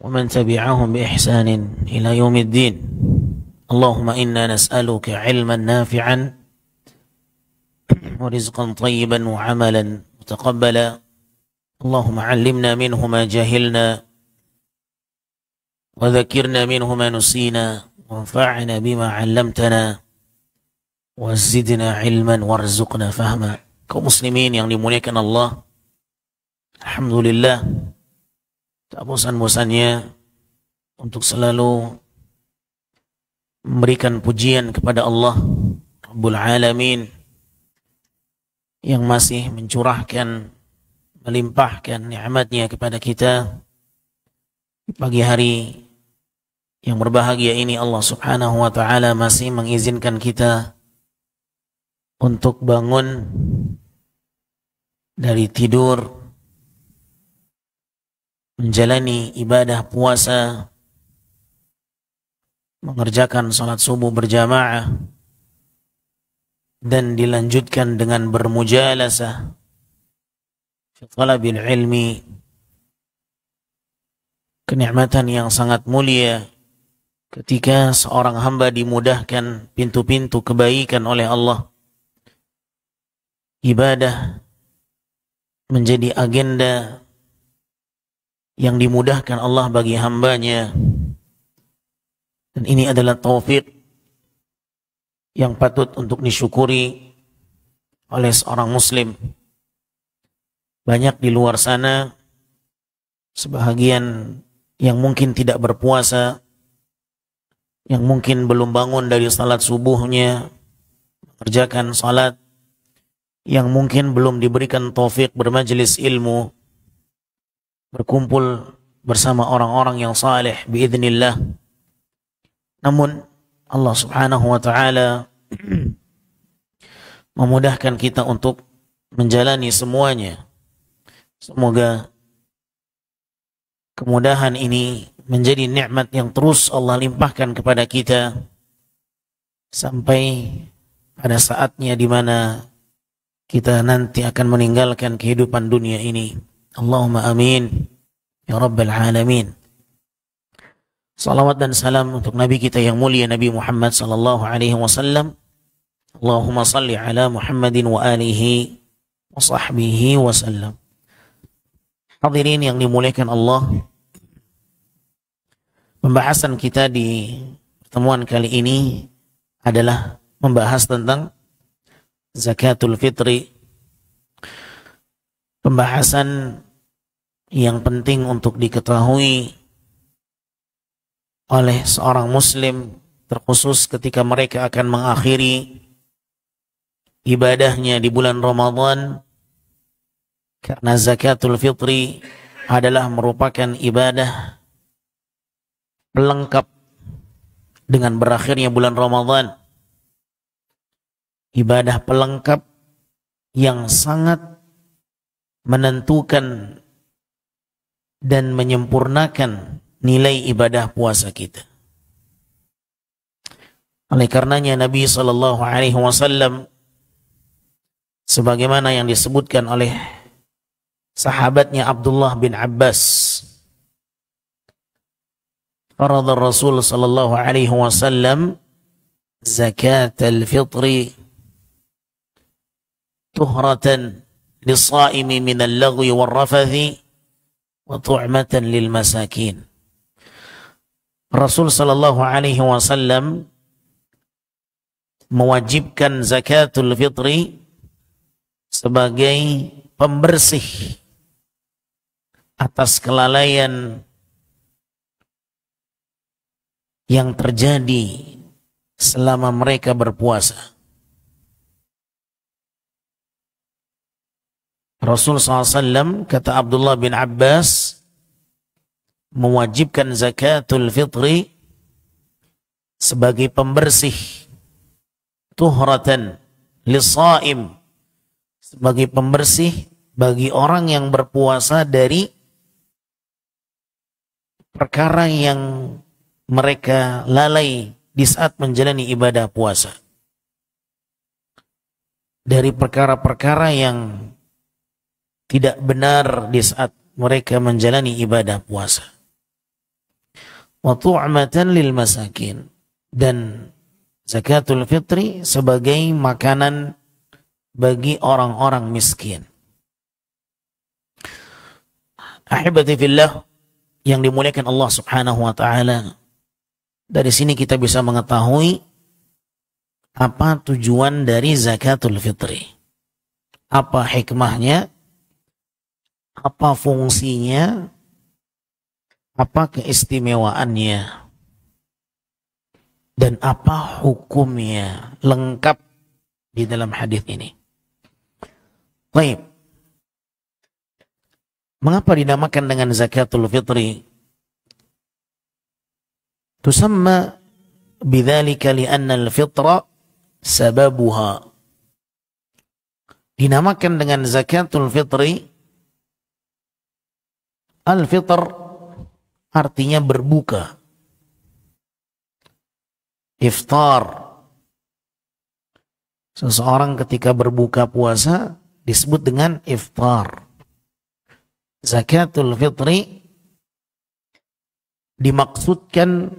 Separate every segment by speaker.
Speaker 1: ومن تبعهم بإحسان إلى يوم الدين. اللهم إنا نسألك علما نافعا ورزقا طيبا وعملا متقبلا. اللهم علمنا منه ما جهلنا وذكرنا منه ما نسينا وانفعنا بما علمتنا وزدنا علما وارزقنا فهما. Kaum muslimin yang dimuliakan Allah, alhamdulillah, tak bosan-bosannya untuk selalu memberikan pujian kepada Allah Rabbul Alamin yang masih mencurahkan, melimpahkan nikmatnya kepada kita. Di pagi hari yang berbahagia ini Allah Subhanahu wa ta'ala masih mengizinkan kita untuk bangun dari tidur, menjalani ibadah puasa, mengerjakan salat subuh berjamaah, dan dilanjutkan dengan bermujalasah fi talabil ilmi. Kenikmatan yang sangat mulia ketika seorang hamba dimudahkan pintu-pintu kebaikan oleh Allah. Ibadah menjadi agenda yang dimudahkan Allah bagi hambanya. Dan ini adalah taufik yang patut untuk disyukuri oleh seorang muslim. Banyak di luar sana sebahagian yang mungkin tidak berpuasa, yang mungkin belum bangun dari salat subuhnya, mengerjakan salat, yang mungkin belum diberikan taufik bermajelis ilmu, berkumpul bersama orang-orang yang saleh biidznillah. Namun Allah Subhanahu wa ta'ala memudahkan kita untuk menjalani semuanya. Semoga kemudahan ini menjadi nikmat yang terus Allah limpahkan kepada kita sampai pada saatnya di mana kita nanti akan meninggalkan kehidupan dunia ini. Allahumma amin ya rabbal alamin. Salawat dan salam untuk Nabi kita yang mulia Nabi Muhammad sallallahu alaihi wasallam. Allahumma salli ala Muhammadin wa alihi wa sahbihi wasallam. Hadirin yang dimuliakan Allah, pembahasan kita di pertemuan kali ini adalah membahas tentang zakatul fitri. Pembahasan yang penting untuk diketahui oleh seorang muslim, terkhusus ketika mereka akan mengakhiri ibadahnya di bulan Ramadan, karena zakatul fitri adalah merupakan ibadah pelengkap dengan berakhirnya bulan Ramadan. Ibadah pelengkap yang sangat menentukan dan menyempurnakan nilai ibadah puasa kita. Oleh karenanya Nabi sallallahu alaihi wasallam, sebagaimana yang disebutkan oleh sahabatnya Abdullah bin Abbas, farada Rasul sallallahu alaihi wasallam zakatul fitri tuhratan lis-shaimi minal lagwi war-rafathi wa tu'matan lil masakin. Rasul sallallahu alaihi wasallam mewajibkan zakatul fitri sebagai pembersih atas kelalaian yang terjadi selama mereka berpuasa. Rasul SAW, kata Abdullah bin Abbas, mewajibkan zakatul fitri sebagai pembersih, tuhratan lis-shaim, sebagai pembersih bagi orang yang berpuasa dari perkara yang mereka lalai di saat menjalani ibadah puasa, dari perkara-perkara yang tidak benar di saat mereka menjalani ibadah puasa. wa tu'matan lil masakin, dan zakatul fitri sebagai makanan bagi orang-orang miskin. Ahibati fillah yang dimuliakan Allah Subhanahu wa taala, dari sini kita bisa mengetahui apa tujuan dari zakatul fitri, apa hikmahnya, apa fungsinya, apa keistimewaannya, dan apa hukumnya, lengkap di dalam hadis ini. Baik. Mengapa dinamakan dengan zakatul fitri? Tusamma bidzalika li'anna al-fitra sababuha. Dinamakan dengan zakatul fitri. Al-fitr artinya berbuka. Iftar. Seseorang ketika berbuka puasa disebut dengan iftar. Zakatul fitri dimaksudkan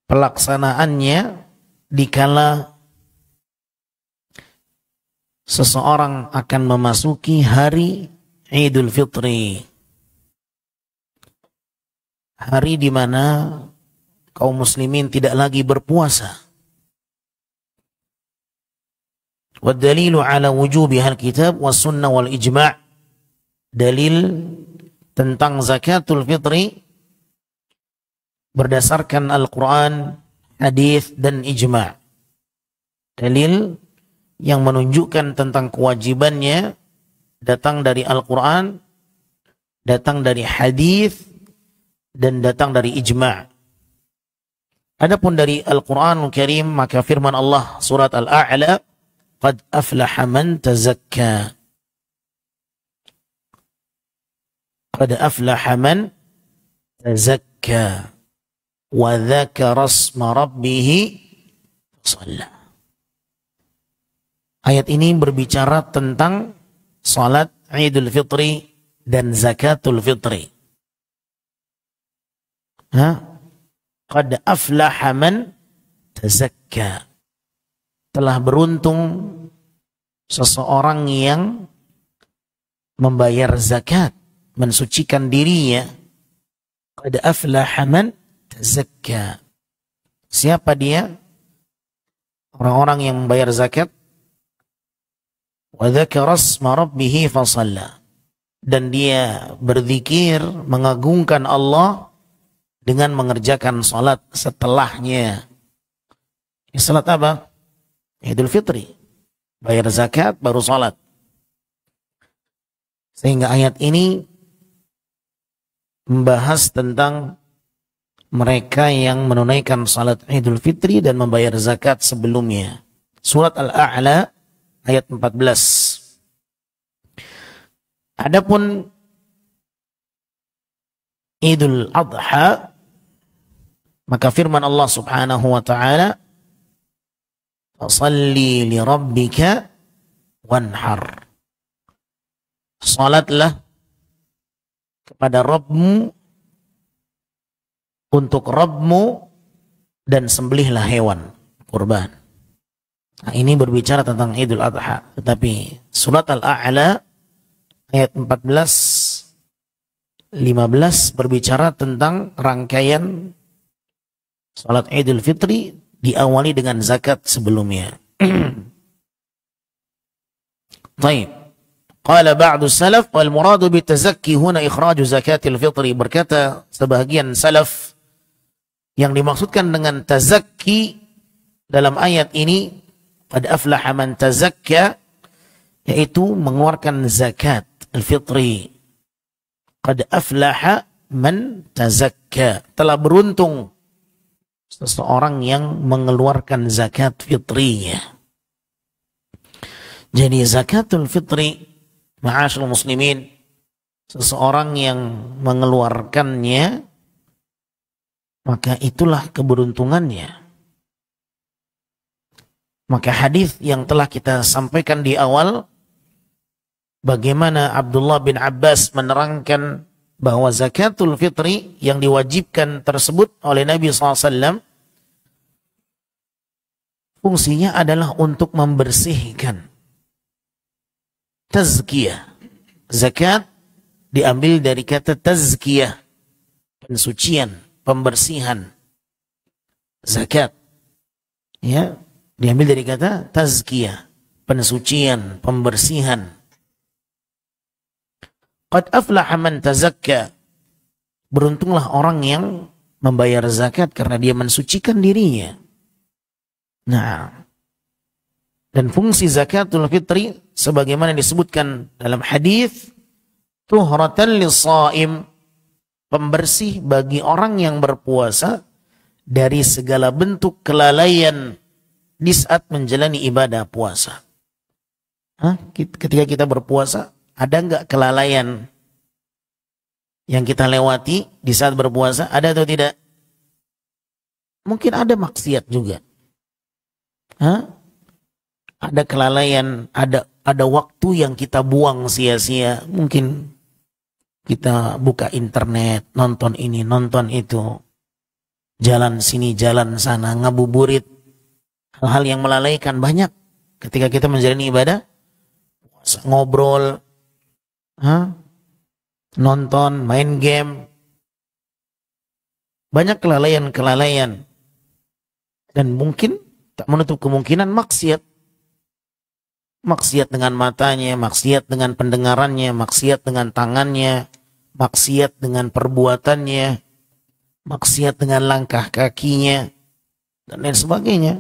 Speaker 1: pelaksanaannya dikala seseorang akan memasuki hari Idul Fitri, hari di mana kaum muslimin tidak lagi berpuasa. Wa dalilu ala wujubiha al-kitab was sunnah wal ijma'. Dalil tentang zakatul fitri berdasarkan Al-Quran, hadis, dan ijma'. Dalil yang menunjukkan tentang kewajibannya datang dari Al-Quran, datang dari hadis, dan datang dari ijma'. Adapun dari Al-Quranul Karim, maka firman Allah surat Al-A'la, qad aflaha man tazakka. Qad aflaha man tazakka wa dzakara asma rabbih shalla. Ayat ini berbicara tentang salat Idul Fitri dan zakatul fitri. Qad aflaha man tazakka. Telah beruntung seseorang yang membayar zakat, mensucikan dirinya. Qad aflaha man tazakka. Siapa dia? Orang-orang yang membayar zakat. Wa dzakara asma rabbih fa shalla. Dan dia berzikir, mengagungkan Allah dengan mengerjakan salat setelahnya. Salat apa? Idul Fitri. Bayar zakat baru salat. Sehingga ayat ini membahas tentang mereka yang menunaikan salat Idul Fitri dan membayar zakat sebelumnya. Surat Al-A'la ayat 14. Adapun Idul Adha, maka firman Allah Subhanahu wa taala, "Fashalli li rabbika wanhar." Salatlah kepada Rabbmu, untuk Rabbmu, dan sembelihlah hewan kurban. Nah, ini berbicara tentang Idul Adha. Tetapi surat Al-A'la ayat 14, 15 berbicara tentang rangkaian salat Idul Fitri diawali dengan zakat sebelumnya. Baik. Qala ba'du salaf wal muradu bitazakki huna ikhraju zakatil fitri. Berkata sebahagian salaf, yang dimaksudkan dengan tazakki dalam ayat ini, qad aflaha man tazakka, yaitu mengeluarkan zakat al-fitri. Qad aflaha man tazakka, telah beruntung seseorang yang mengeluarkan zakat fitrinya. Jadi zakatul fitri, ma'asyarul muslimin, seseorang yang mengeluarkannya, maka itulah keberuntungannya. Maka hadis yang telah kita sampaikan di awal, bagaimana Abdullah bin Abbas menerangkan bahwa zakatul fitri yang diwajibkan tersebut oleh Nabi SAW fungsinya adalah untuk membersihkan. Tazkiyah. Zakat diambil dari kata tazkiyah, pensucian, pembersihan. Zakat, ya, diambil dari kata tazkiyah, pensucian, pembersihan. Qad aflaha man tazakka. Beruntunglah orang yang membayar zakat karena dia mensucikan dirinya. Nah, dan fungsi zakatul fitri sebagaimana disebutkan dalam hadis, tuhratan lis-shaim, pembersih bagi orang yang berpuasa dari segala bentuk kelalaian di saat menjalani ibadah puasa. Ketika kita berpuasa, ada enggak kelalaian yang kita lewati di saat berpuasa? Ada atau tidak? Mungkin ada maksiat juga. Ada kelalaian, ada waktu yang kita buang sia-sia. Mungkin kita buka internet, nonton ini, nonton itu, jalan sini, jalan sana, ngabuburit. Hal-hal yang melalaikan banyak ketika kita menjalani ibadah. Ngobrol, nonton, main game. Banyak kelalaian-kelalaian. Dan mungkin tak menutup kemungkinan maksiat. Maksiat dengan matanya, maksiat dengan pendengarannya, maksiat dengan tangannya, maksiat dengan perbuatannya, maksiat dengan langkah kakinya, dan lain sebagainya.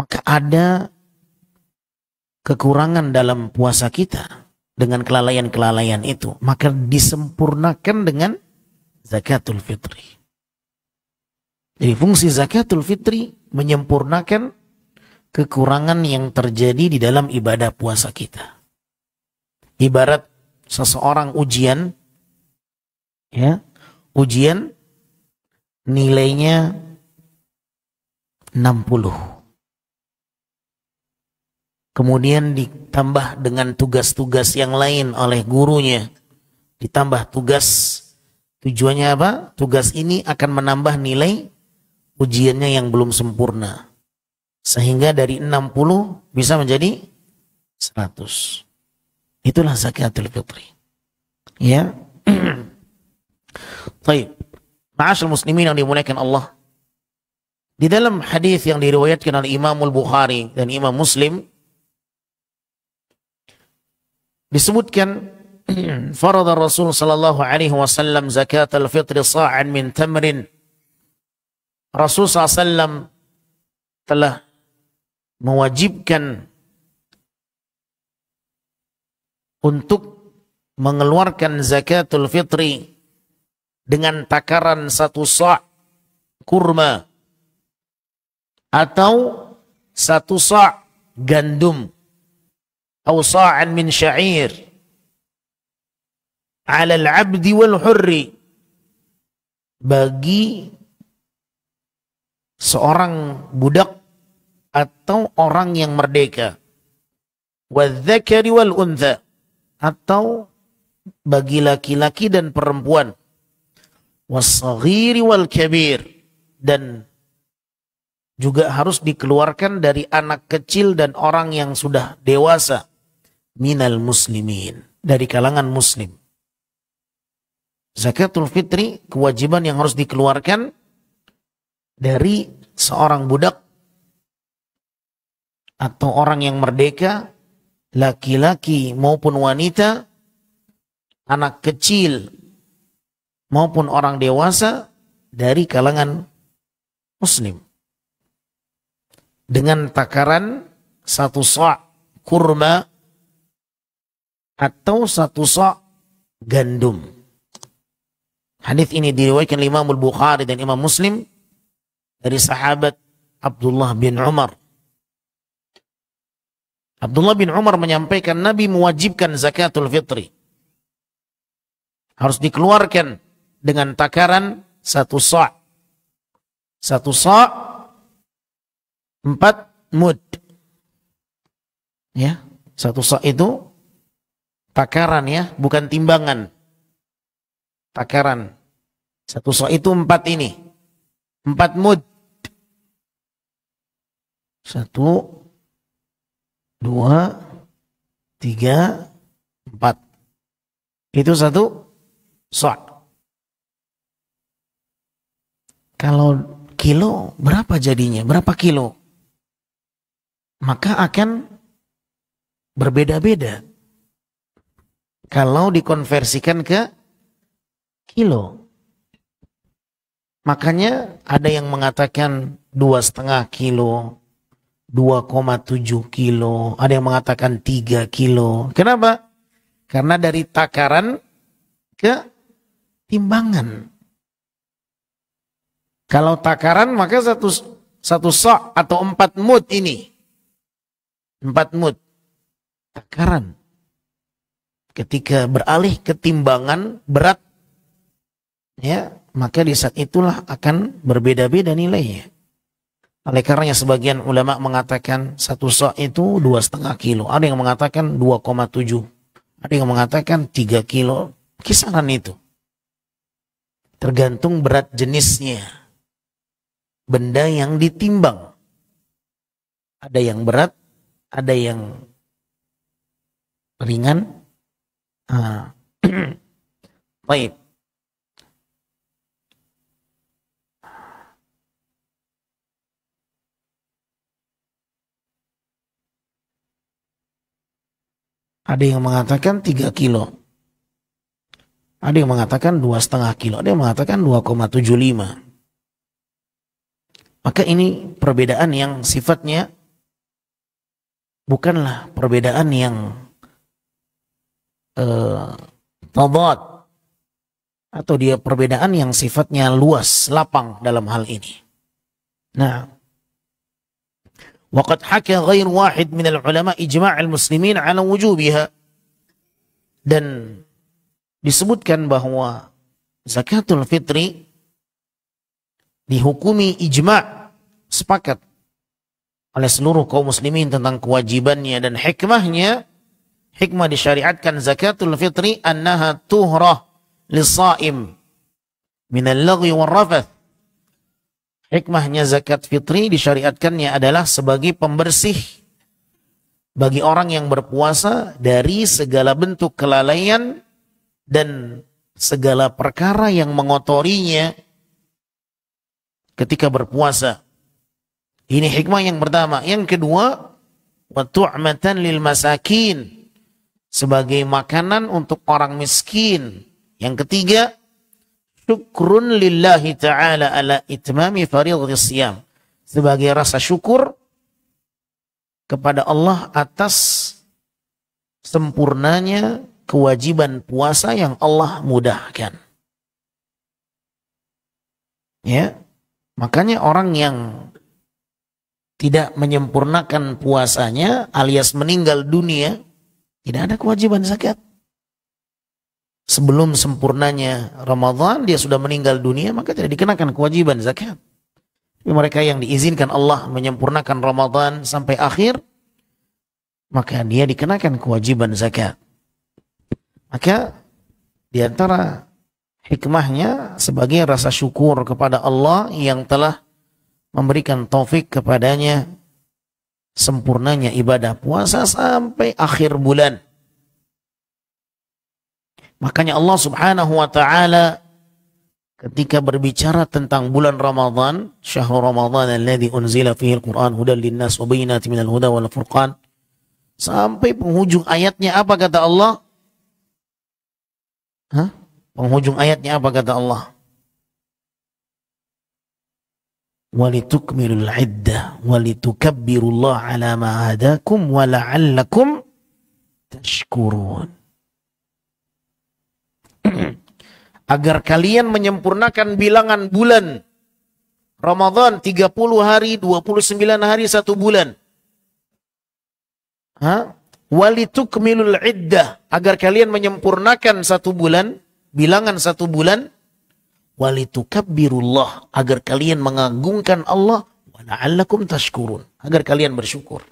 Speaker 1: Maka ada kekurangan dalam puasa kita dengan kelalaian-kelalaian itu. Maka disempurnakan dengan zakatul fitri. Jadi fungsi zakatul fitri menyempurnakan kekurangan yang terjadi di dalam ibadah puasa kita. Ibarat seseorang ujian, ya, ujian nilainya 60. Kemudian ditambah dengan tugas-tugas yang lain oleh gurunya. Ditambah tugas, tujuannya apa? Tugas ini akan menambah nilai ujiannya yang belum sempurna. Sehingga dari 60 bisa menjadi 100. Itulah zakatul fitri. Ya. Baik. Ma'asyal muslimin yang dimuliakan Allah. Di dalam hadis yang diriwayatkan oleh Imam Al-Bukhari dan Imam Muslim disebutkan farada Rasul sallallahu alaihi wasallam zakatul fitri sa'an min tamrin. Rasul SAW telah mewajibkan untuk mengeluarkan zakatul fitri dengan takaran 1 sa' kurma atau 1 sa' gandum atau sa'an min sya'ir ala al-'abdi wal hurri, bagi seorang budak atau orang yang merdeka, wadzakari wal untha, atau bagi laki-laki dan perempuan, wassaghiri wal kabir, dan juga harus dikeluarkan dari anak kecil dan orang yang sudah dewasa, minal muslimin, dari kalangan muslim. Zakatul fitri kewajiban yang harus dikeluarkan dari seorang budak atau orang yang merdeka, laki-laki maupun wanita, anak kecil maupun orang dewasa dari kalangan muslim. Dengan takaran 1 sa' kurma atau 1 sa' gandum. Hadis ini diriwayatkan Imam Al-Bukhari dan Imam Muslim dari sahabat Abdullah bin Umar. Abdullah bin Umar menyampaikan Nabi mewajibkan zakatul fitri. Harus dikeluarkan dengan takaran 1 sa'. 1 sa' 4 mud. Ya, 1 sa' itu takaran, ya, bukan timbangan. takaran. Satu sa' itu 4 ini. 4 mud. 1, 2, 3, 4. Itu 1 sa'. Kalau kilo berapa jadinya? Berapa kilo? Maka akan berbeda-beda. Kalau dikonversikan ke kilo. Makanya ada yang mengatakan 2,5 kilo, 2,7 kilo, ada yang mengatakan 3 kilo. Kenapa? Karena dari takaran ke timbangan. Kalau takaran maka satu sa' atau 4 mud ini. 4 mud. Takaran. Ketika beralih ke timbangan berat, ya, maka di saat itulah akan berbeda-beda nilainya. Oleh karenanya sebagian ulama mengatakan 1 sa' itu 2,5 kilo. Ada yang mengatakan 2,7. Ada yang mengatakan 3 kilo. Kisaran itu. Tergantung berat jenisnya. Benda yang ditimbang. Ada yang berat, ada yang ringan. Baik. Ada yang mengatakan 3 kilo. Ada yang mengatakan 2,5 kilo. Ada yang mengatakan 2,75. Maka ini perbedaan yang sifatnya bukanlah perbedaan yang tadad, atau dia perbedaan yang sifatnya luas, lapang dalam hal ini. Nah, waqad haka ghair wahid min al-ulama ijma' al-muslimin ala wujubiha. Dan disebutkan bahwa zakatul fitri dihukumi ijma', sepakat oleh seluruh kaum muslimin tentang kewajibannya dan hikmahnya. Hikmah disyariatkan zakatul fitri annaha tuhrah lis-sha'im min al-lagwi wal-rafath. Hikmahnya zakat fitri disyariatkannya adalah sebagai pembersih bagi orang yang berpuasa dari segala bentuk kelalaian dan segala perkara yang mengotorinya ketika berpuasa. Ini hikmah yang pertama. Yang kedua, wa tu'matan lil masakin, sebagai makanan untuk orang miskin. Yang ketiga, syukrun lillahi ta'ala ala itmami fardhis siyam, sebagai rasa syukur kepada Allah atas sempurnanya kewajiban puasa yang Allah mudahkan. Ya, makanya orang yang tidak menyempurnakan puasanya alias meninggal dunia, tidak ada kewajiban zakat. Sebelum sempurnanya Ramadan dia sudah meninggal dunia, maka tidak dikenakan kewajiban zakat. Tapi mereka yang diizinkan Allah menyempurnakan Ramadan sampai akhir, maka dia dikenakan kewajiban zakat. Maka di antara hikmahnya sebagai rasa syukur kepada Allah yang telah memberikan taufik kepadanya sempurnanya ibadah puasa sampai akhir bulan. Makanya Allah Subhanahu wa ta'ala ketika berbicara tentang bulan Ramadan, syahrul Ramadan alladzi unzila fihi al-Qur'an hudan lin-nas wa bayyinatin minal huda wal furqan, sampai penghujung ayatnya apa kata Allah? Penghujung ayatnya apa kata Allah? walitukmilul iddah walitukabbirullaha ala ma hadakum wa la'allakum tashkurun. Agar kalian menyempurnakan bilangan bulan Ramadan 30 hari, 29 hari, 1 bulan. Walitukmilul iddah, agar kalian menyempurnakan 1 bulan, bilangan 1 bulan. Walitukabbirullah, agar kalian mengagungkan Allah. Wa la'allakum tashkurun, agar kalian bersyukur.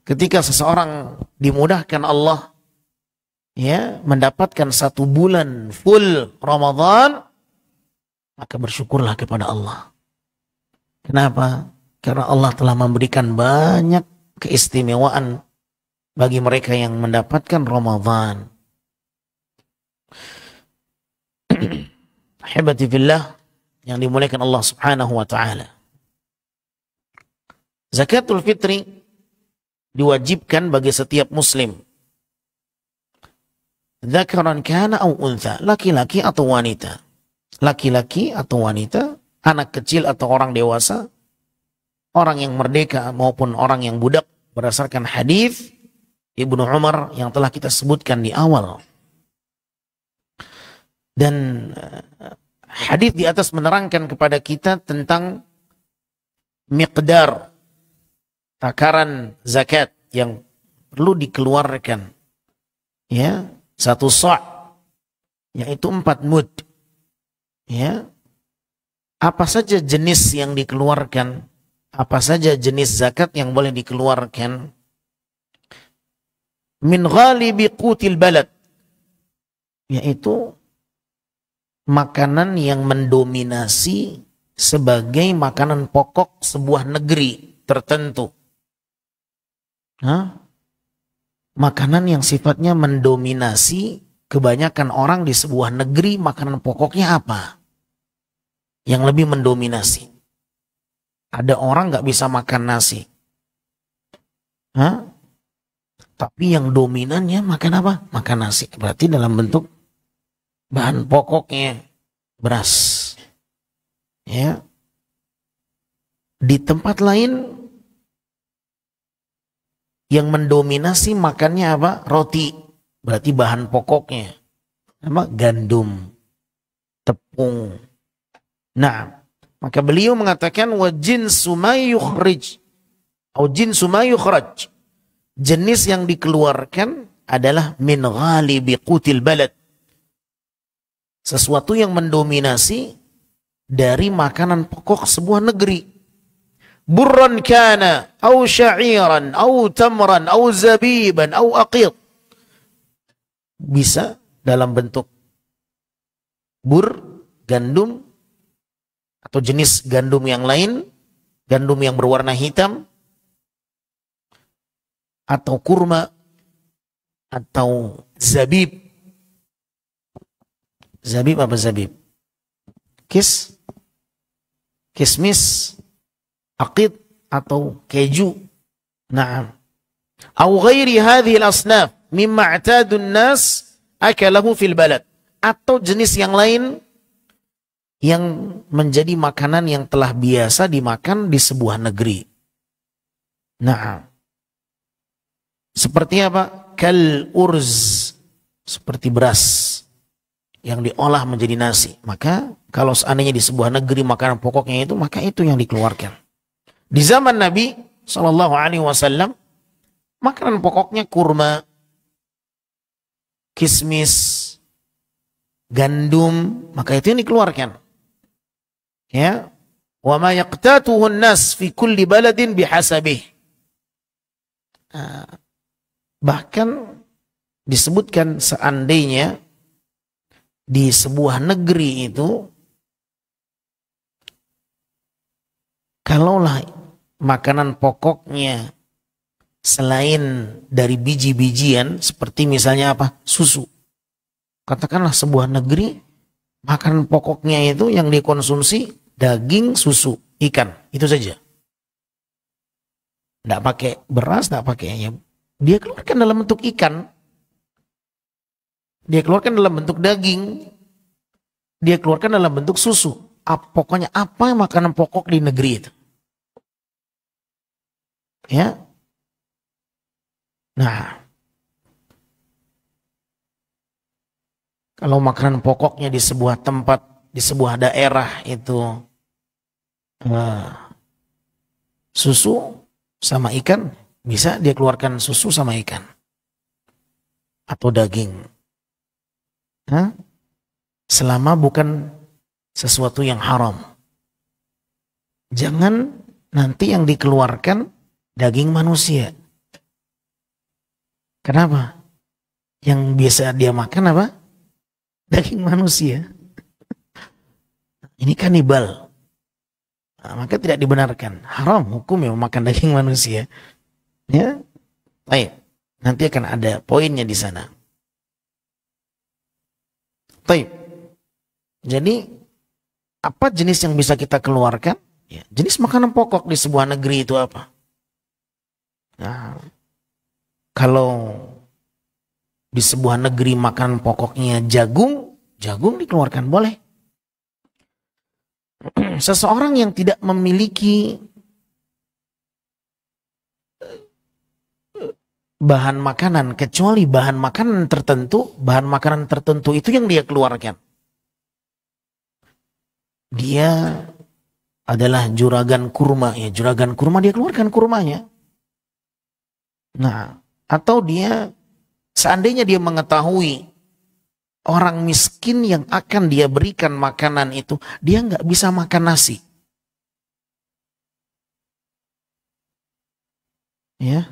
Speaker 1: Ketika seseorang dimudahkan Allah ya, mendapatkan 1 bulan full Ramadan, maka bersyukurlah kepada Allah. Kenapa? Karena Allah telah memberikan banyak keistimewaan bagi mereka yang mendapatkan Ramadan. Ahibati fillah yang dimuliakan Allah Subhanahu wa taala. Zakatul fitri diwajibkan bagi setiap muslim. Dzakaran kana au untha, laki-laki atau wanita. Laki-laki atau wanita, anak kecil atau orang dewasa, orang yang merdeka maupun orang yang budak, berdasarkan hadis Ibnu Umar yang telah kita sebutkan di awal. Dan hadis di atas menerangkan kepada kita tentang miqdar takaran zakat yang perlu dikeluarkan, ya, 1 sa', yaitu 4 mud, ya. Apa saja jenis yang dikeluarkan, apa saja jenis zakat yang boleh dikeluarkan? Min ghalibi qutil balad, yaitu makanan yang mendominasi sebagai makanan pokok sebuah negeri tertentu. Makanan yang sifatnya mendominasi kebanyakan orang di sebuah negeri, makanan pokoknya apa? Yang lebih mendominasi. Ada orang nggak bisa makan nasi. Tapi yang dominannya makan apa? Makan nasi. Berarti dalam bentuk bahan pokoknya beras. Ya. Di tempat lain yang mendominasi makannya apa? Roti. Berarti bahan pokoknya apa? Gandum, tepung. Nah, maka beliau mengatakan wa jinsu ma yukhrij atau jinsu ma yukhraj. Jenis yang dikeluarkan adalah min ghalibi qutil balad. Sesuatu yang mendominasi dari makanan pokok sebuah negeri. Burran kana au sya'iran au tamran au zabiban au aqid. Bisa dalam bentuk bur, gandum, atau jenis gandum yang lain, gandum yang berwarna hitam, atau kurma, atau zabib. Zabib apa zabib? Kismis, aqid, atau keju. Naam. Au ghairi hadhihi al-asnaf mimma i'tadun nas akalahu fil balad. Atau jenis yang lain yang menjadi makanan yang telah biasa dimakan di sebuah negeri. Nah, seperti apa? Kal urz, seperti beras yang diolah menjadi nasi. Maka kalau seandainya di sebuah negeri makanan pokoknya itu, maka itu yang dikeluarkan. Di zaman Nabi SAW, makanan pokoknya kurma, kismis, gandum, maka itu yang dikeluarkan. Ya, wa ma yaqtatuhu an-nas fi kulli baladin bihasabih. Bahkan disebutkan seandainya di sebuah negeri itu, kalaulah makanan pokoknya selain dari biji-bijian, seperti misalnya apa? Susu. Katakanlah sebuah negeri makanan pokoknya itu yang dikonsumsi daging, susu, ikan, itu saja. Tidak pakai beras, tidak pakai. Dia keluarkan dalam bentuk ikan, dia keluarkan dalam bentuk daging, dia keluarkan dalam bentuk susu. Pokoknya apa makanan pokok di negeri itu. Ya. Nah, kalau makanan pokoknya di sebuah tempat, di sebuah daerah itu susu sama ikan, bisa dia keluarkan susu sama ikan atau daging. Selama bukan sesuatu yang haram. Jangan nanti yang dikeluarkan daging manusia. Kenapa? Yang biasa dia makan apa? Daging manusia. Ini kanibal. Nah, maka tidak dibenarkan. Haram hukum yang memakan daging manusia. Ya, baik. Nanti akan ada poinnya di sana. Baik. Jadi apa jenis yang bisa kita keluarkan? Ya, jenis makanan pokok di sebuah negeri itu apa? Nah, kalau di sebuah negeri makanan pokoknya jagung, jagung dikeluarkan boleh. Seseorang yang tidak memiliki bahan makanan kecuali bahan makanan tertentu itu yang dia keluarkan. Dia adalah juragan kurma, ya juragan kurma dia keluarkan kurmanya. Nah, atau dia seandainya dia mengetahui orang miskin yang akan dia berikan makanan itu, dia nggak bisa makan nasi. Ya,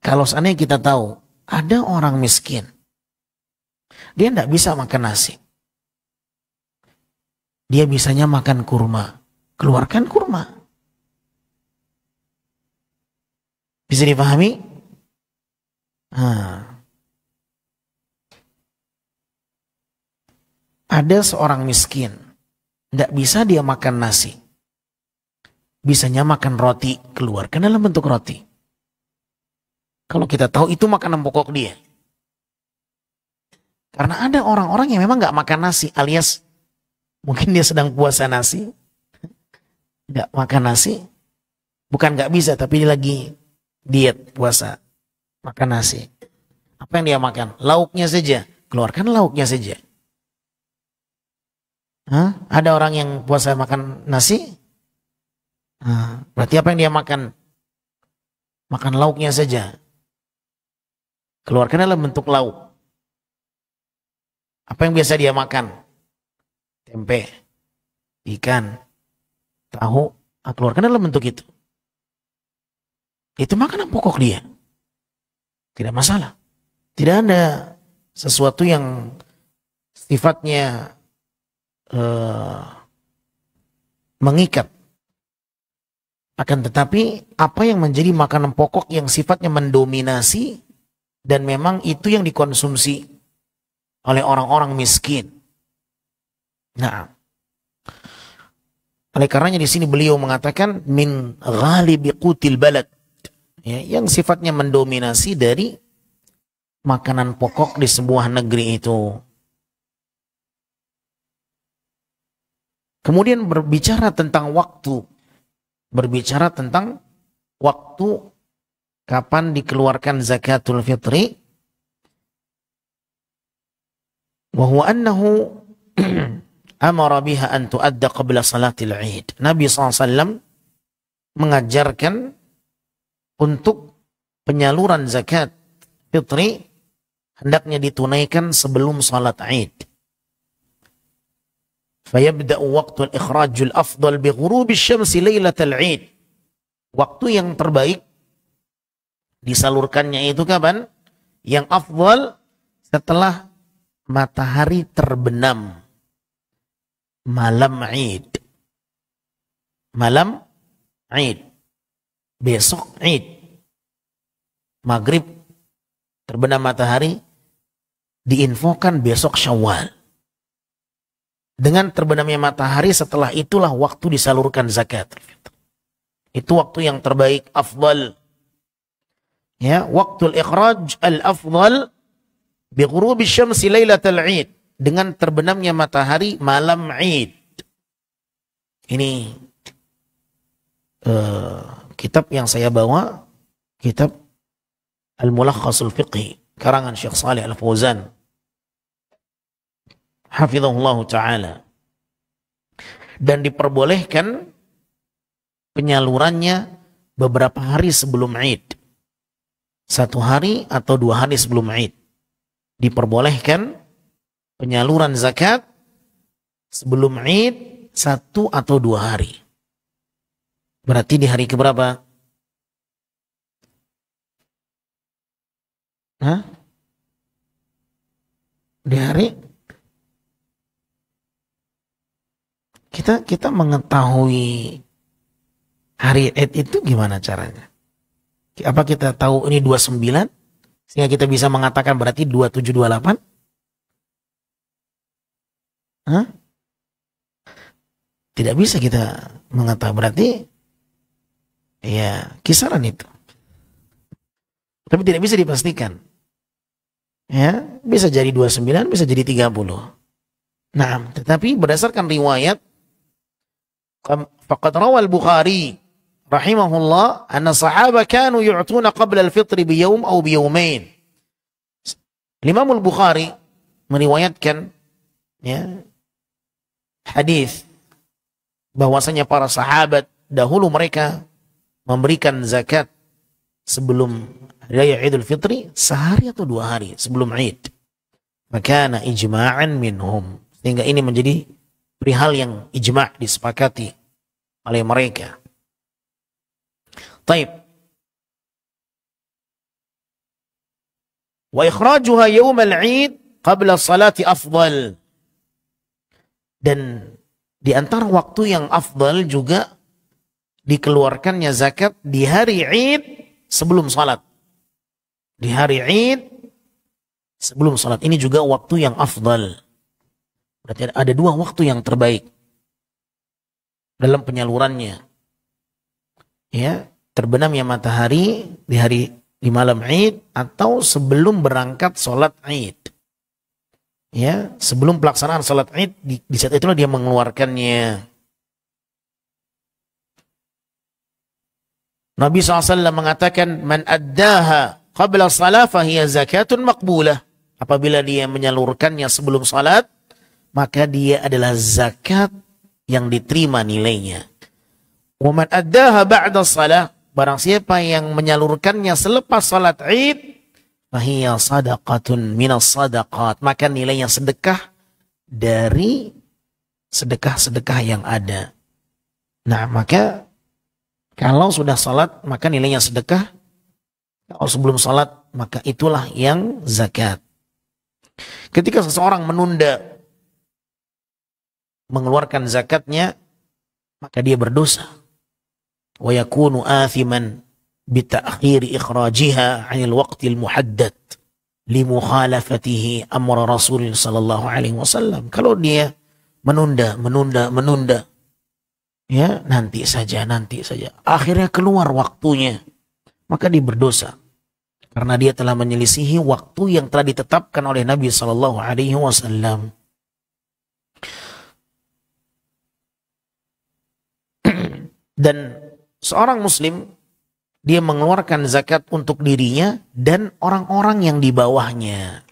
Speaker 1: kalau seandainya kita tahu ada orang miskin, dia nggak bisa makan nasi. Dia bisanya makan kurma, keluarkan kurma. Bisa dipahami? Nah. Ada seorang miskin, tidak bisa dia makan nasi. Bisanya makan roti, keluarkan dalam bentuk roti. Kalau kita tahu itu makanan pokok dia. Karena ada orang-orang yang memang nggak makan nasi, alias mungkin dia sedang puasa nasi, nggak makan nasi. Bukan nggak bisa, tapi dia lagi diet puasa, makan nasi. Apa yang dia makan? Lauknya saja, keluarkan lauknya saja. Hah? Ada orang yang puasa makan nasi? Berarti apa yang dia makan? Makan lauknya saja. Keluarkan dalam bentuk lauk. Apa yang biasa dia makan? Tempe, ikan, tahu. Keluarkan dalam bentuk itu. Itu makanan pokok dia. Tidak masalah. Tidak ada sesuatu yang sifatnya mengikat. Akan tetapi apa yang menjadi makanan pokok yang sifatnya mendominasi dan memang itu yang dikonsumsi oleh orang-orang miskin. Nah, oleh karenanya di sini beliau mengatakan min ghalibi qutil balad, ya, yang sifatnya mendominasi dari makanan pokok di sebuah negeri itu. Kemudian berbicara tentang waktu. Berbicara tentang waktu kapan dikeluarkan zakatul fitri. Wa huwa annahu amara biha an tuadda qabla salatil Id. Nabi SAW mengajarkan untuk penyaluran zakat fitri hendaknya ditunaikan sebelum salat Id. فيبدأ وقت الإخراج الأفضل بغروب الشمس ليلة العيد. Waktu yang terbaik disalurkannya itu kapan? Yang afdal setelah matahari terbenam malam Id. Malam Id. Besok Id. Maghrib terbenam matahari diinfokan besok Syawal. Dengan terbenamnya matahari setelah itulah waktu disalurkan zakat. Itu waktu yang terbaik, afdal. Ya, waktu al-ikhraj al-afdal bi ghurubi syamsi lailatal Id, dengan terbenamnya matahari malam Id. Ini kitab yang saya bawa, kitab Al-Mulakhasul Fiqhi karangan Syekh Shalih Al-Fauzan hafizahullah ta'ala. Dan diperbolehkan penyalurannya beberapa hari sebelum Id. 1 hari atau 2 hari sebelum Id. Diperbolehkan penyaluran zakat sebelum Id 1 atau 2 hari. Berarti di hari keberapa? Di hari kita mengetahui hari Id itu gimana caranya? Apa kita tahu ini 29 sehingga kita bisa mengatakan berarti 2728? Hah? Tidak bisa kita mengatakan, berarti ya kisaran itu. Tapi tidak bisa dipastikan. Ya, bisa jadi 29, bisa jadi 30. Nah, tetapi berdasarkan riwayat faqad rawal Bukhari rahimahullah anna sahaba kanu yu'tuna qabla al-fitr biyawm aw biyawmain. Imam al-Bukhari meriwayatkan ya hadis bahwasanya para sahabat dahulu mereka memberikan zakat sebelum raya Idul Fitri sehari atau 2 hari sebelum Id. Makana ijma'an minhum, sehingga ini menjadi perihal yang ijma' disepakati oleh mereka. Taib. Wa ikhrajuha yawm al-Id qabla salati afdal. Dan di antara waktu yang afdal juga dikeluarkannya zakat di hari Id sebelum salat. Di hari Id sebelum salat ini juga waktu yang afdal. Berarti ada 2 waktu yang terbaik dalam penyalurannya. Ya, terbenamnya matahari di malam Id atau sebelum berangkat salat Id. Ya, sebelum pelaksanaan salat Id di saat itulah dia mengeluarkannya. Nabi SAW mengatakan man addaha qabla salat fahiya zakatun maqbulah. Apabila dia menyalurkannya sebelum salat, maka dia adalah zakat yang diterima nilainya. Wa man addaha ba'da salat, barang siapa yang menyalurkannya selepas salat Id, fahiya sadaqatun minas sadaqat, maka nilainya sedekah dari sedekah-sedekah yang ada. Nah, maka kalau sudah salat maka nilainya sedekah. Kalau sebelum salat maka itulah yang zakat. Ketika seseorang menunda mengeluarkan zakatnya, maka dia berdosa. Wa yakunu athiman bita'khir ikhrajiha 'anil waqtil muhaddad li mukhalafatihi amra Rasul sallallahu alaihi wasallam. Kalau dia menunda, ya nanti saja, akhirnya keluar waktunya, maka dia berdosa karena dia telah menyelisihi waktu yang telah ditetapkan oleh Nabi sallallahu alaihi wasallam. Dan seorang muslim dia mengeluarkan zakat untuk dirinya dan orang-orang yang di bawahnya.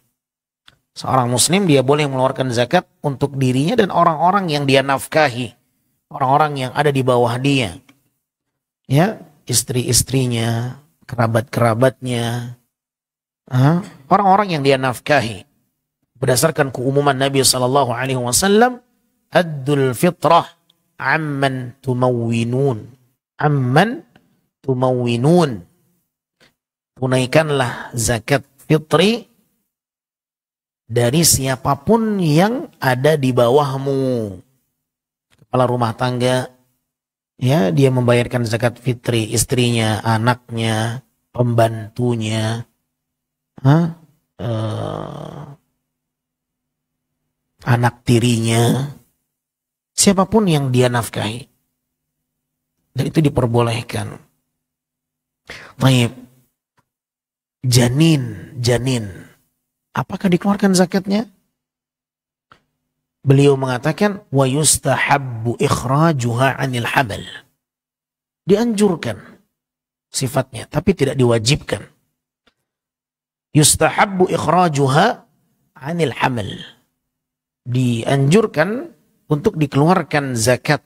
Speaker 1: Seorang muslim dia boleh mengeluarkan zakat untuk dirinya dan orang-orang yang dia nafkahi, orang-orang yang ada di bawah dia. Ya, istri-istrinya, kerabat-kerabatnya, orang-orang yang dia nafkahi. Berdasarkan keumuman Nabi sallallahu alaihi wasallam, addul fitrah amman tumawwinun. Tunaikanlah zakat fitri dari siapapun yang ada di bawahmu. Kepala rumah tangga, ya, dia membayarkan zakat fitri, istrinya, anaknya, pembantunya, anak tirinya, siapapun yang dia nafkahi. Dan itu diperbolehkan. Baik. Janin. Apakah dikeluarkan zakatnya? Beliau mengatakan wa yustahabbu ikhrajuha 'anil hamal. Dianjurkan sifatnya, tapi tidak diwajibkan. Yustahabbu ikhrajuha 'anil hamal. Dianjurkan untuk dikeluarkan zakat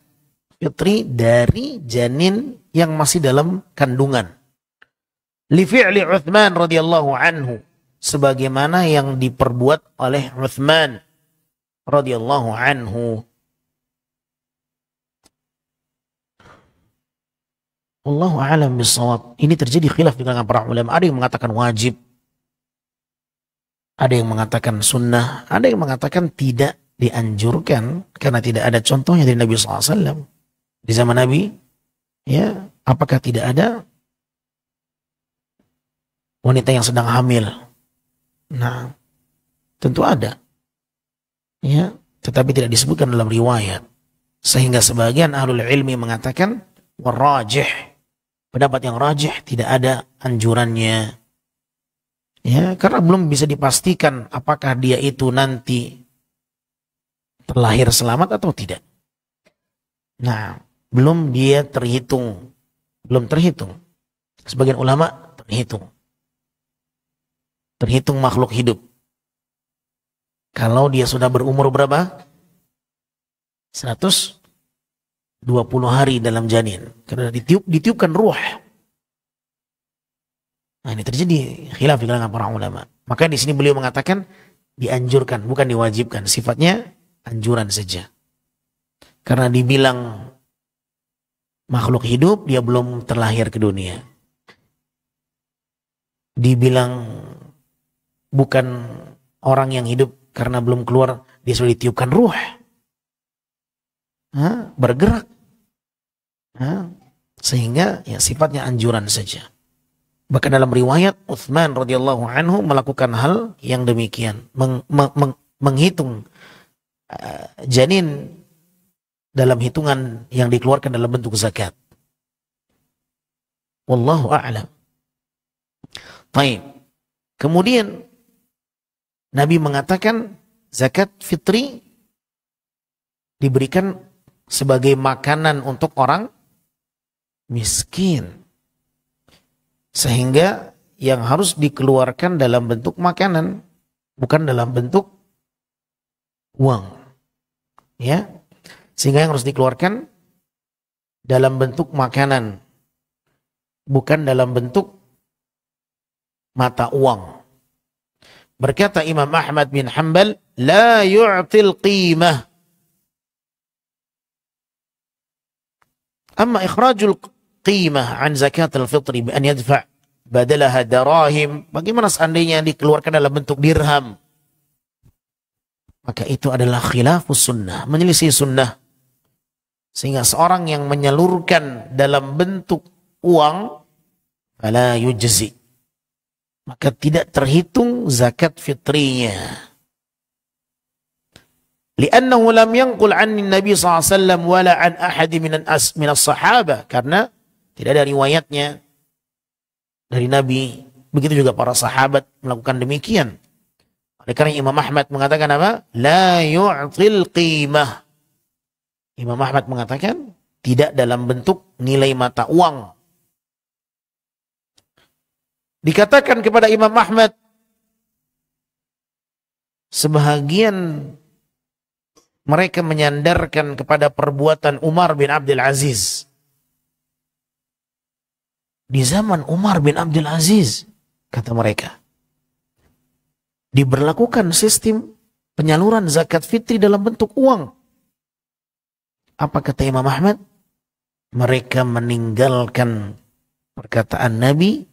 Speaker 1: fitri dari janin yang masih dalam kandungan. Li fi'li Uthman radhiyallahu anhu, sebagaimana yang diperbuat oleh Uthman radhiyallahu anhu. Wallahu a'lam bishawab. Ini terjadi khilaf di kalangan para ulama. Ada yang mengatakan wajib, Ada yang mengatakan sunnah, ada yang mengatakan tidak dianjurkan karena tidak ada contohnya dari Nabi SAW. Di zaman Nabi, ya, apakah tidak ada wanita yang sedang hamil? Nah, tentu ada. Ya, tetapi tidak disebutkan dalam riwayat. Sehingga sebagian ahlul ilmi mengatakan warajih, pendapat yang rajih tidak ada anjurannya. Ya, karena belum bisa dipastikan apakah dia itu nanti terlahir selamat atau tidak. Nah, belum dia terhitung. Belum terhitung. Sebagian ulama terhitung. Terhitung makhluk hidup. Kalau dia sudah berumur berapa? 120 hari dalam janin. Karena ditiupkan ruh. Nah, ini terjadi khilaf di kalangan para ulama. Maka di sini beliau mengatakan dianjurkan, bukan diwajibkan. Sifatnya anjuran saja. Karena dibilang makhluk hidup, dia belum terlahir ke dunia. Dibilang bukan orang yang hidup karena belum keluar, dia sudah ditiupkan ruh. Bergerak. Sehingga ya sifatnya anjuran saja. Bahkan dalam riwayat Utsman radhiyallahu anhu melakukan hal yang demikian, menghitung janin dalam hitungan yang dikeluarkan dalam bentuk zakat. Wallahu a'lam. Baik. Kemudian Nabi mengatakan zakat fitri diberikan sebagai makanan untuk orang miskin. Sehingga yang harus dikeluarkan dalam bentuk makanan, bukan dalam bentuk uang. Ya. Sehingga yang harus dikeluarkan dalam bentuk makanan, bukan dalam bentuk mata uang. Berkata Imam Ahmad bin Hanbal, la yu'til qimah. Amma ikhrajul qimah an zakat al-fitri bi an yadfa' badalaha darahim. Bagaimana seandainya dikeluarkan dalam bentuk dirham? Maka itu adalah khilafus sunnah, menyelisih sunnah. Sehingga seorang yang menyalurkan dalam bentuk uang fala yujzi, maka tidak terhitung zakat fitrinya. Li'annahu lam yanqul 'an Nabi sallallahu alaihi wasallam wala 'an ahad min as-sahabah, karena tidak ada riwayatnya dari Nabi, begitu juga para sahabat melakukan demikian. Oleh karena Imam Ahmad mengatakan apa? La yu'til qimah. Imam Ahmad mengatakan tidak dalam bentuk nilai mata uang. Dikatakan kepada Imam Ahmad, sebahagian mereka menyandarkan kepada perbuatan Umar bin Abdul Aziz. Di zaman Umar bin Abdul Aziz, kata mereka, diberlakukan sistem penyaluran zakat fitri dalam bentuk uang. Apa kata Imam Ahmad? Mereka meninggalkan perkataan Nabi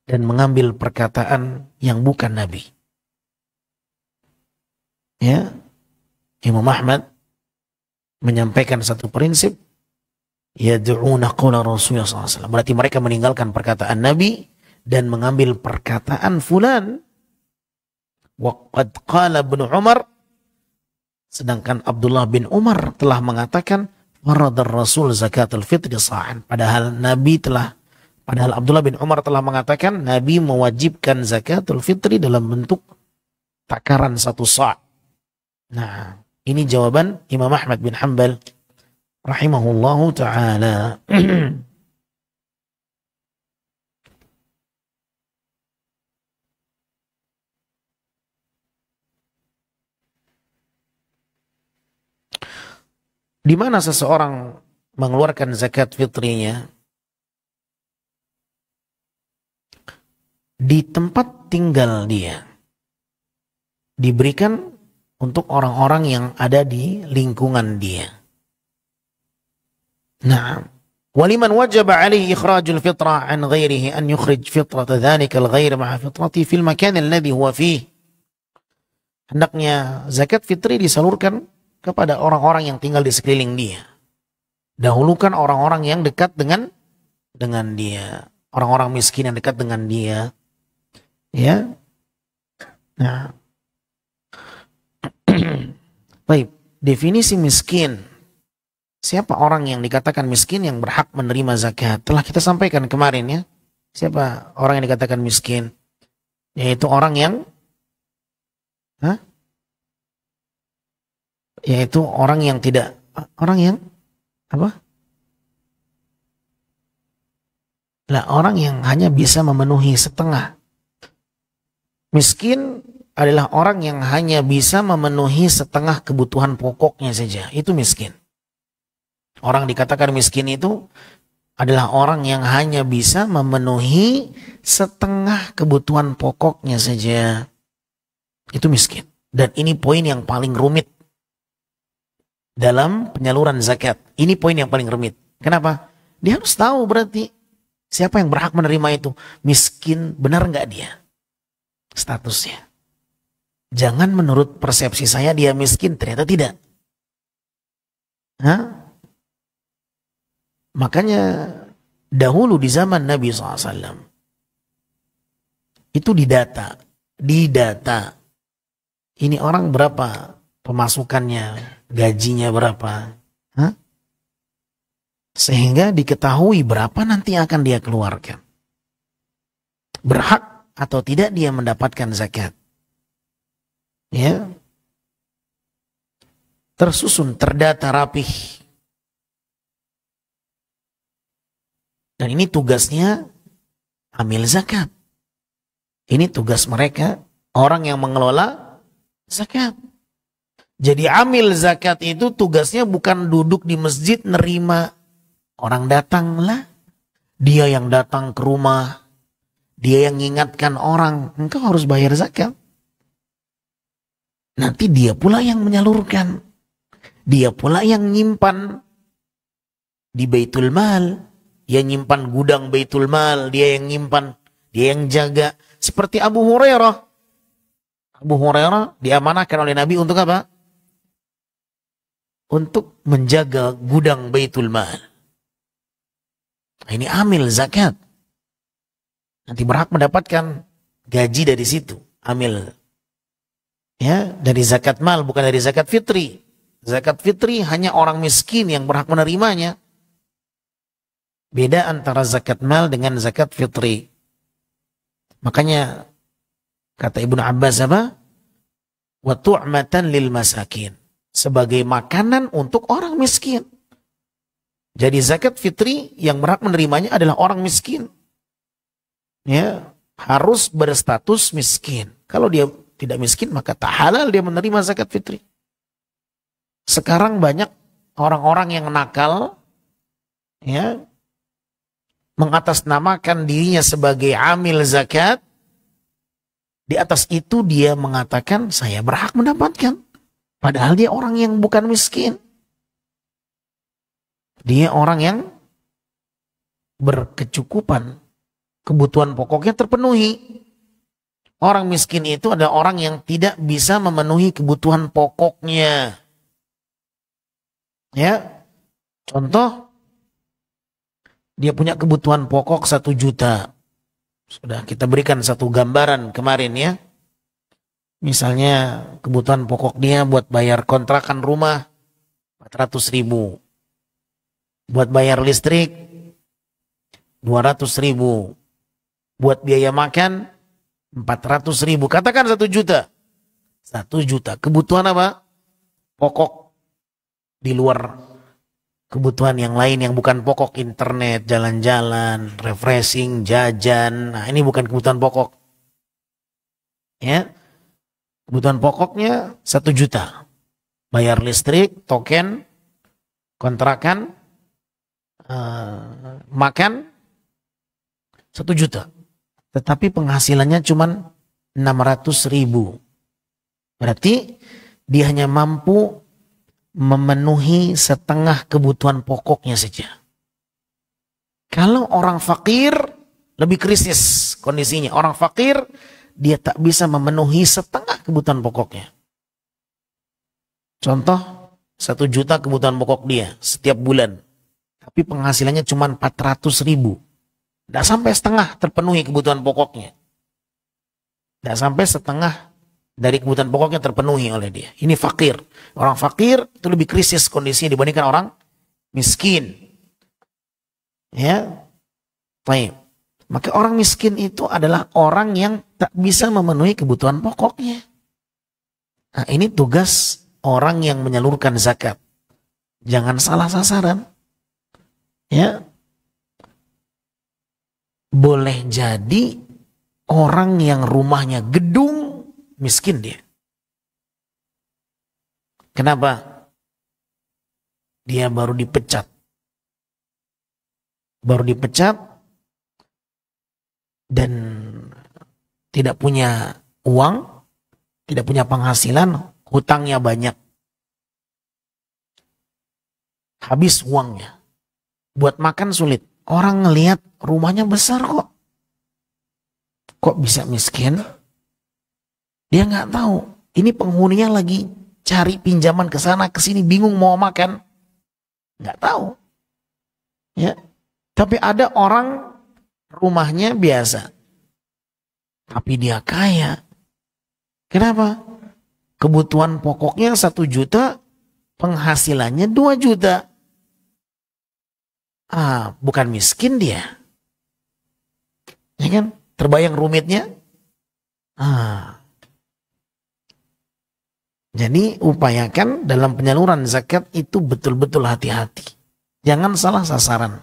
Speaker 1: dan mengambil perkataan yang bukan Nabi. Ya, Imam Ahmad menyampaikan satu prinsip, yad'una qawla Rasulullah SAW. Berarti mereka meninggalkan perkataan Nabi dan mengambil perkataan fulan. Wa qad qala Ibnu Umar, sedangkan Abdullah bin Umar telah mengatakan faradar Rasul zakatul fitri sa'an. Padahal Abdullah bin Umar telah mengatakan Nabi mewajibkan zakatul fitri dalam bentuk takaran 1 sa'. Nah, ini jawaban Imam Ahmad bin Hanbal rahimahullahu ta'ala. Di mana seseorang mengeluarkan zakat fitrinya? Di tempat tinggal dia. Diberikan untuk orang-orang yang ada di lingkungan dia. Nah, waliman wajaba alaihi ikhrajul fitrah an ghairihi an yukhrij fitrata dhalika al-ghair ma'a fitrati fil makan alladhi huwa fihi. hendaknya zakat fitri disalurkan kepada orang-orang yang tinggal di sekeliling dia. Dahulukan orang-orang yang dekat dengan dia, orang-orang miskin yang dekat dengan dia. Ya. Nah. Baik, definisi miskin. Siapa orang yang dikatakan miskin yang berhak menerima zakat? Telah kita sampaikan kemarin ya. Siapa orang yang dikatakan miskin? Yaitu orang yang yaitu orang yang tidak, orang yang apa? Lah, orang yang hanya bisa memenuhi setengah. Miskin adalah orang yang hanya bisa memenuhi setengah kebutuhan pokoknya saja. Itu miskin. Orang dikatakan miskin itu adalah orang yang hanya bisa memenuhi setengah kebutuhan pokoknya saja. Itu miskin. Dan ini poin yang paling rumit dalam penyaluran zakat. Ini poin yang paling rumit. Kenapa? Dia harus tahu berarti siapa yang berhak menerima itu. Miskin benar nggak dia statusnya. Jangan menurut persepsi saya dia miskin, ternyata tidak. Makanya dahulu di zaman Nabi SAW itu didata. Ini orang berapa pemasukannya, gajinya berapa. Sehingga diketahui berapa nanti akan dia keluarkan. Berhak atau tidak dia mendapatkan zakat. Ya. Tersusun, terdata rapih. Dan ini tugasnya amil zakat. Ini tugas mereka, orang yang mengelola zakat. Jadi amil zakat itu tugasnya bukan duduk di masjid nerima orang datang lah. Dia yang datang ke rumah, dia yang mengingatkan orang, engkau harus bayar zakat. Nanti dia pula yang menyalurkan. Dia pula yang nyimpan di Baitul Mal. Dia nyimpan gudang Baitul Mal. Dia yang nyimpan, dia yang jaga. Seperti Abu Hurairah. Abu Hurairah diamanahkan oleh Nabi untuk apa? Untuk menjaga gudang Baitul Mal. Ini amil zakat. Nanti berhak mendapatkan gaji dari situ. Amil. Ya, dari zakat mal, bukan dari zakat fitri. Zakat fitri hanya orang miskin yang berhak menerimanya. Beda antara zakat mal dengan zakat fitri. Makanya kata Ibnu Abbas apa? Wa tu'matan lil masakin. Sebagai makanan untuk orang miskin. Jadi zakat fitri yang berhak menerimanya adalah orang miskin. Ya, harus berstatus miskin. Kalau dia tidak miskin maka tak halal dia menerima zakat fitri. Sekarang banyak orang-orang yang nakal, ya, mengatasnamakan dirinya sebagai amil zakat. Di atas itu dia mengatakan saya berhak mendapatkan. Padahal dia orang yang bukan miskin. Dia orang yang berkecukupan. Kebutuhan pokoknya terpenuhi. Orang miskin itu adalah orang yang tidak bisa memenuhi kebutuhan pokoknya. Ya, contoh, dia punya kebutuhan pokok 1 juta. Sudah kita berikan satu gambaran kemarin ya. Misalnya kebutuhan pokok dia buat bayar kontrakan rumah 400.000. Buat bayar listrik 200.000. Buat biaya makan 400.000. Katakan 1 juta. 1 juta. Kebutuhan apa? Pokok. Di luar kebutuhan yang lain yang bukan pokok. Internet, jalan-jalan, refreshing, jajan. Nah, ini bukan kebutuhan pokok. Ya. Kebutuhan pokoknya 1 juta. Bayar listrik, token, kontrakan, makan 1 juta. Tetapi penghasilannya cuma 600.000. Berarti dia hanya mampu memenuhi setengah kebutuhan pokoknya saja. Kalau orang fakir lebih krisis kondisinya. Orang fakir dia tak bisa memenuhi setengah kebutuhan pokoknya. Contoh 1 juta kebutuhan pokok dia setiap bulan. Tapi penghasilannya cuma 400.000. Tidak sampai setengah terpenuhi kebutuhan pokoknya. Tidak sampai setengah dari kebutuhan pokoknya terpenuhi oleh dia. Ini fakir. Orang fakir itu lebih krisis kondisinya dibandingkan orang miskin. Ya. Baik. Maka orang miskin itu adalah orang yang tak bisa memenuhi kebutuhan pokoknya. Nah, ini tugas orang yang menyalurkan zakat. Jangan salah sasaran. Ya. Boleh jadi orang yang rumahnya gedung miskin dia. Kenapa? Dia baru dipecat. Baru dipecat dan tidak punya uang, tidak punya penghasilan, hutangnya banyak. Habis uangnya. Buat makan sulit. Orang ngelihat rumahnya besar kok. Kok bisa miskin? Dia nggak tahu. Ini penghuninya lagi cari pinjaman ke sana ke sini, bingung mau makan. Nggak tahu. Ya. Tapi ada orang rumahnya biasa. Tapi dia kaya. Kenapa? Kebutuhan pokoknya 1 juta, penghasilannya 2 juta. Bukan miskin dia. Ya kan? Terbayang rumitnya? Jadi upayakan dalam penyaluran zakat itu betul-betul hati-hati. Jangan salah sasaran.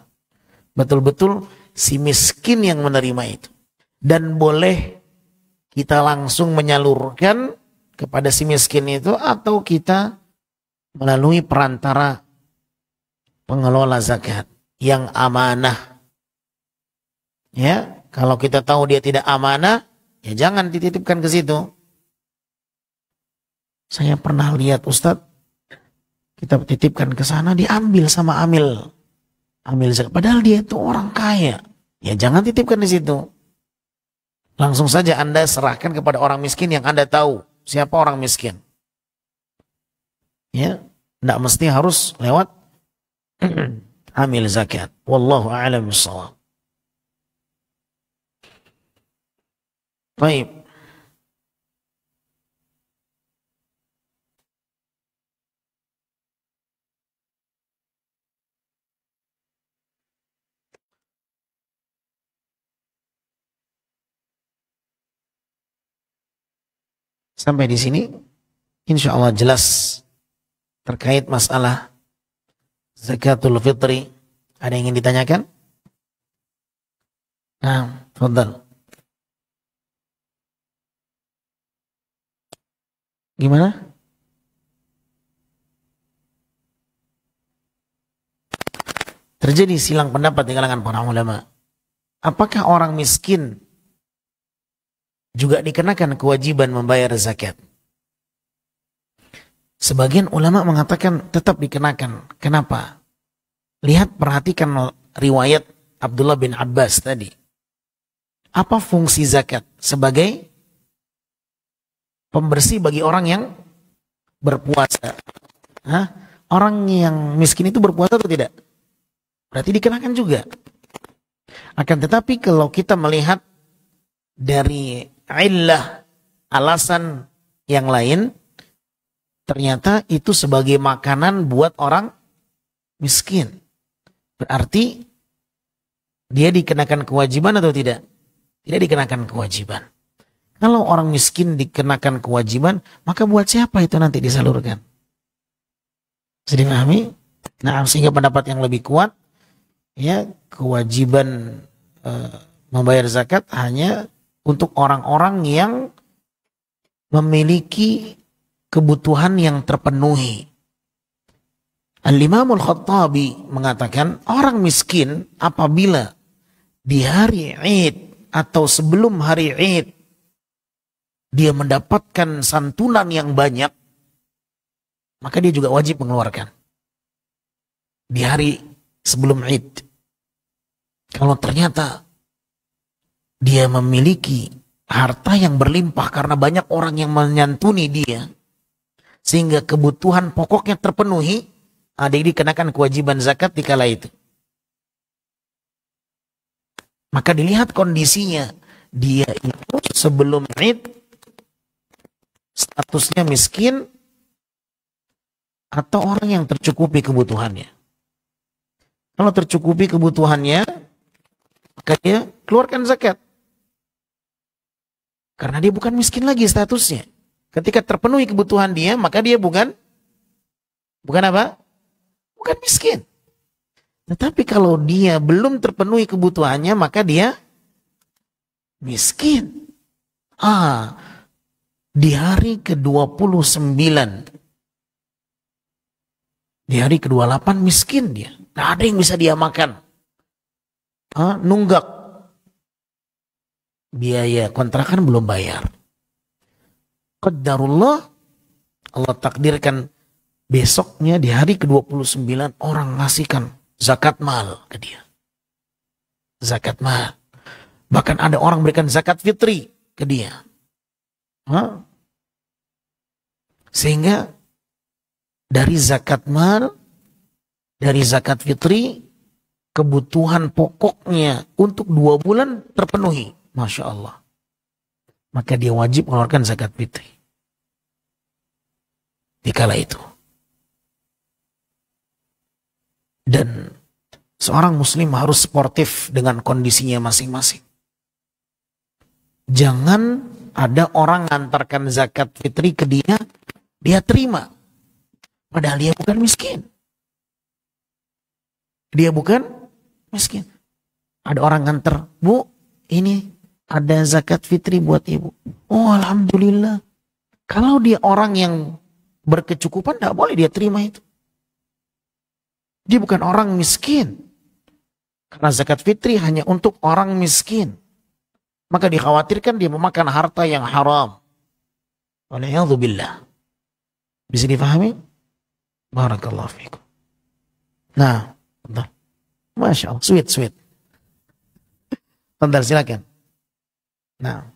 Speaker 1: Betul-betul si miskin yang menerima itu. Dan boleh kita langsung menyalurkan kepada si miskin itu atau kita melalui perantara pengelola zakat yang amanah. Ya, kalau kita tahu dia tidak amanah, ya jangan dititipkan ke situ. Saya pernah lihat Ustadz, kita titipkan ke sana diambil sama amil zakat. Padahal dia itu orang kaya. Ya jangan titipkan di situ. Langsung saja Anda serahkan kepada orang miskin yang Anda tahu siapa orang miskin. Ya, tidak mesti harus lewat amil zakat. Wallahu a'lam bishawab. Baik. Sampai di sini insya Allah jelas terkait masalah zakatul fitri. Ada yang ingin ditanyakan? Nah, fadhal. Gimana? Terjadi silang pendapat di kalangan para ulama. Apakah orang miskin juga dikenakan kewajiban membayar zakat? Sebagian ulama mengatakan tetap dikenakan. Kenapa? Lihat, perhatikan riwayat Abdullah bin Abbas tadi. Apa fungsi zakat? Sebagai pembersih bagi orang yang berpuasa. Orang yang miskin itu berpuasa atau tidak? Berarti dikenakan juga. Akan tetapi kalau kita melihat dari illah, alasan yang lain, ternyata itu sebagai makanan buat orang miskin. Berarti dia dikenakan kewajiban atau tidak? Tidak dikenakan kewajiban. Kalau orang miskin dikenakan kewajiban, maka buat siapa itu nanti disalurkan? Bisa dipahami? Nah, sehingga pendapat yang lebih kuat, ya, kewajiban membayar zakat hanya untuk orang-orang yang memiliki kebutuhan yang terpenuhi. Al-Imam Al-Khattabi mengatakan orang miskin apabila di hari Id atau sebelum hari Id dia mendapatkan santunan yang banyak, maka dia juga wajib mengeluarkan di hari sebelum Id. Kalau ternyata dia memiliki harta yang berlimpah karena banyak orang yang menyantuni dia, sehingga kebutuhan pokoknya terpenuhi, ada dikenakan kewajiban zakat di kala itu. Maka dilihat kondisinya, dia itu sebelum Id statusnya miskin atau orang yang tercukupi kebutuhannya. Kalau tercukupi kebutuhannya, maka dia keluarkan zakat. Karena dia bukan miskin lagi statusnya. Ketika terpenuhi kebutuhan dia, maka dia bukan apa? Bukan miskin. Tetapi kalau dia belum terpenuhi kebutuhannya, maka dia miskin. Di hari ke-29, di hari ke-28 miskin dia. Tidak ada yang bisa dia makan. Nunggak. Biaya kontrakan belum bayar. Qadarullah, Allah takdirkan besoknya di hari ke-29 orang ngasihkan zakat mal ke dia. Zakat mal. Bahkan ada orang berikan zakat fitri ke dia. Sehingga dari zakat mal, dari zakat fitri, kebutuhan pokoknya untuk 2 bulan terpenuhi. Masya Allah. Maka dia wajib mengeluarkan zakat fitri. Di kala itu. Dan seorang muslim harus sportif dengan kondisinya masing-masing. Jangan ada orang ngantarkan zakat fitri ke dia, dia terima. Padahal dia bukan miskin. Dia bukan miskin. Ada orang nganter, Bu, ini ada zakat fitri buat ibu. Oh, alhamdulillah. Kalau dia orang yang berkecukupan, tidak boleh dia terima itu. Dia bukan orang miskin. Karena zakat fitri hanya untuk orang miskin. Maka dikhawatirkan dia memakan harta yang haram. Waliyadzubillah. Bisa difahami? Barakallahu fiikum. Nah, bentar. Masya Allah, sweet. Bentar, silakan. Nah.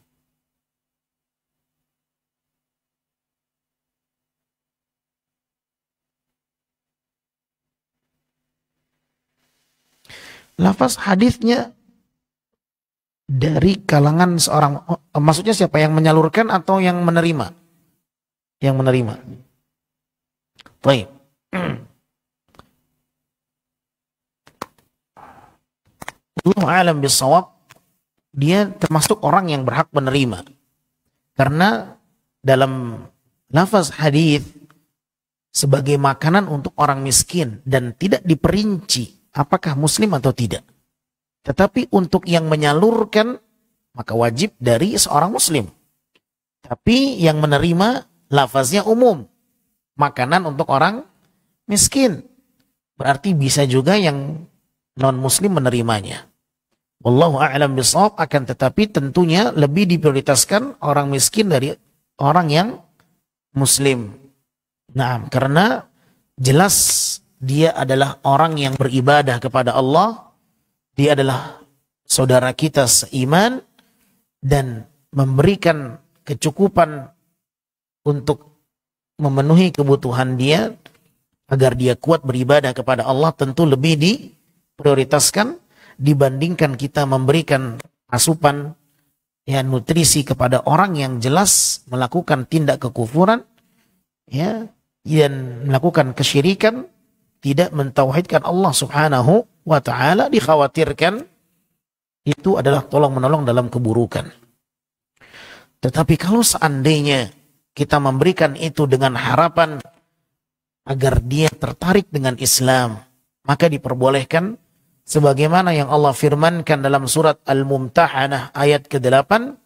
Speaker 1: Lafaz hadisnya dari kalangan seorang, maksudnya siapa yang menyalurkan atau yang menerima? Yang menerima. Baik. Allahu a'lam bishawab. Dia termasuk orang yang berhak menerima. Karena dalam lafaz hadis sebagai makanan untuk orang miskin dan tidak diperinci apakah muslim atau tidak. Tetapi untuk yang menyalurkan maka wajib dari seorang muslim. Tapi yang menerima lafaznya umum. Makanan untuk orang miskin. Berarti bisa juga yang non muslim menerimanya. Wallahu a'lam bishawab, akan tetapi tentunya lebih diprioritaskan orang miskin dari orang yang muslim. Nah, karena jelas dia adalah orang yang beribadah kepada Allah, dia adalah saudara kita seiman dan memberikan kecukupan untuk memenuhi kebutuhan dia agar dia kuat beribadah kepada Allah, tentu lebih diprioritaskan dibandingkan kita memberikan asupan ya nutrisi kepada orang yang jelas melakukan tindak kekufuran ya dan melakukan kesyirikan, tidak mentauhidkan Allah Subhanahu wa taala, dikhawatirkan itu adalah tolong-menolong dalam keburukan. Tetapi kalau seandainya kita memberikan itu dengan harapan agar dia tertarik dengan Islam, maka diperbolehkan sebagaimana yang Allah firmankan dalam surat Al-Mumtahanah ayat ke-8,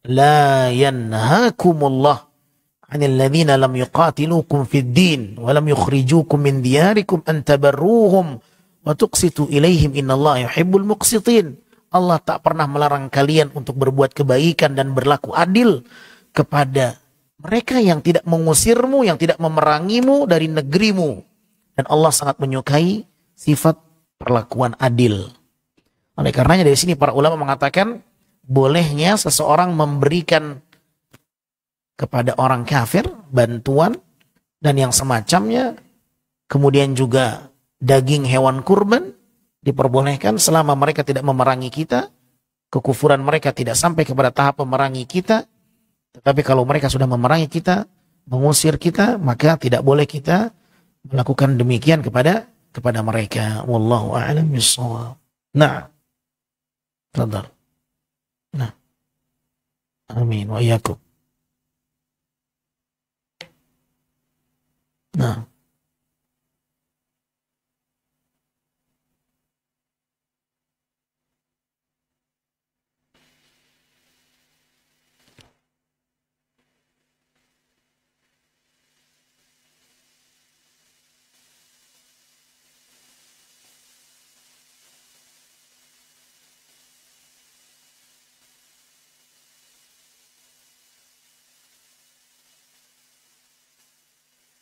Speaker 1: la yanhakumullah 'anil ladzina lam yuqatilukum fid din wa lam yukhrijukum min diyarikum an tabarruhum wa tuqsitu ilaihim innallaha yuhibbul muqsitin. Allah tak pernah melarang kalian untuk berbuat kebaikan dan berlaku adil kepada mereka yang tidak mengusirmu, yang tidak memerangimu dari negerimu. Dan Allah sangat menyukai sifat perlakuan adil. Oleh karenanya dari sini para ulama mengatakan bolehnya seseorang memberikan kepada orang kafir bantuan dan yang semacamnya. Kemudian juga daging hewan kurban diperbolehkan selama mereka tidak memerangi kita. Kekufuran mereka tidak sampai kepada tahap memerangi kita. Tetapi kalau mereka sudah memerangi kita, mengusir kita, maka tidak boleh kita melakukan demikian kepada mereka. Wallahu a'lam bishawab. Nah, tafadhal. Nah, amin wa iyyakum. Nah,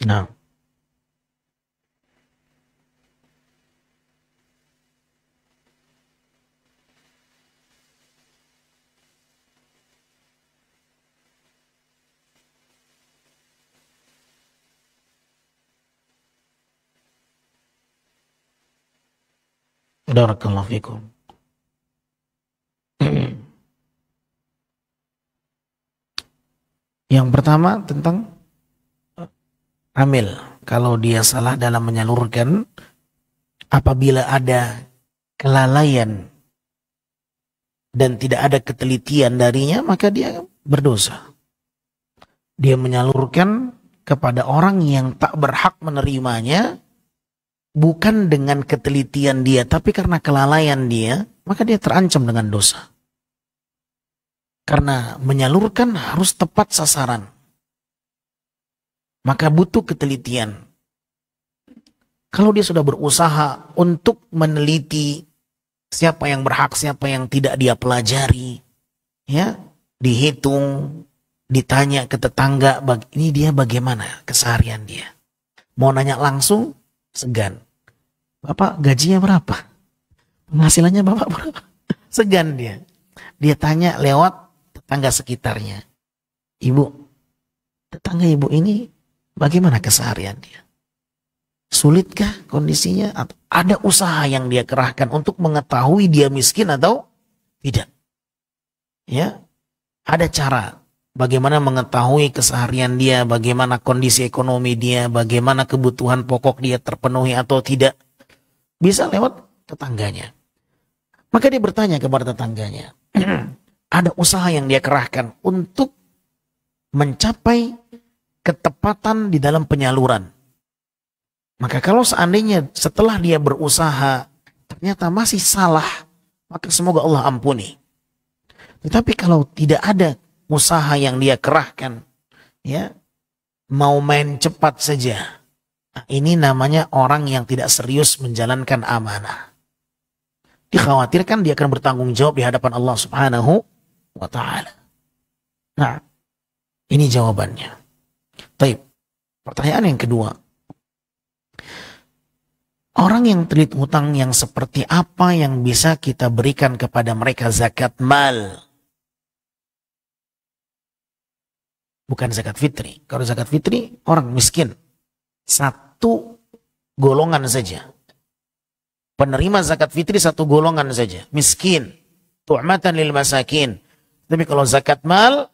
Speaker 1: nah. Barakallahu fikum. Yang pertama tentang amil. Kalau dia salah dalam menyalurkan, apabila ada kelalaian dan tidak ada ketelitian darinya, maka dia berdosa. Dia menyalurkan kepada orang yang tak berhak menerimanya, bukan dengan ketelitian dia, tapi karena kelalaian dia, maka dia terancam dengan dosa. Karena menyalurkan harus tepat sasaran. Maka butuh ketelitian. Kalau dia sudah berusaha untuk meneliti siapa yang berhak, siapa yang tidak dia pelajari, ya, dihitung, ditanya ke tetangga, ini dia bagaimana keseharian dia. Mau nanya langsung, segan. Bapak gajinya berapa? Penghasilannya bapak berapa? Segan dia. Dia tanya lewat tetangga sekitarnya. Ibu, tetangga ibu ini bagaimana keseharian dia? Sulitkah kondisinya? Atau ada usaha yang dia kerahkan untuk mengetahui dia miskin atau tidak? Ya, ada cara bagaimana mengetahui keseharian dia, bagaimana kondisi ekonomi dia, bagaimana kebutuhan pokok dia terpenuhi atau tidak. Bisa lewat tetangganya. Maka dia bertanya kepada tetangganya. Ada usaha yang dia kerahkan untuk mencapai ketepatan di dalam penyaluran. Maka kalau seandainya setelah dia berusaha ternyata masih salah, maka semoga Allah ampuni. Tetapi kalau tidak ada usaha yang dia kerahkan, ya, mau main cepat saja, ini namanya orang yang tidak serius menjalankan amanah. Dikhawatirkan dia akan bertanggung jawab di hadapan Allah Subhanahu wa ta'ala. Nah, ini jawabannya. Baik. Pertanyaan yang kedua. Orang yang terlilit hutang yang seperti apa yang bisa kita berikan kepada mereka zakat mal? Bukan zakat fitri. Kalau zakat fitri, orang miskin. Satu golongan saja. Penerima zakat fitri satu golongan saja. Miskin. Tu'matan lil masakin. Tapi kalau zakat mal,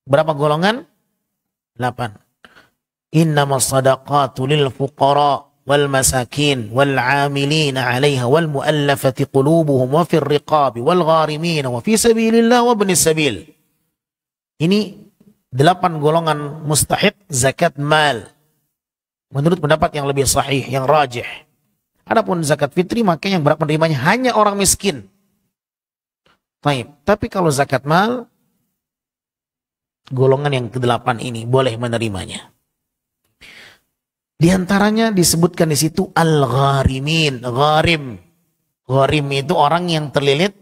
Speaker 1: berapa golongan? 8. Innamas sadaqatu lil fuqara wal masakin wal amilina 'alaiha wal muallafati qulubuhum wa fir riqabi wal gharimin wa fi sabilillah wa ibnis sabil. Ini 8 golongan mustahik zakat mal. Menurut pendapat yang lebih sahih, yang rajih. Adapun zakat fitri maka yang berhak menerimanya hanya orang miskin. Baik, tapi kalau zakat mal, golongan yang ke-8 ini boleh menerimanya. Di antaranya disebutkan di situ al-gharimin, gharim. Gharim itu orang yang terlilit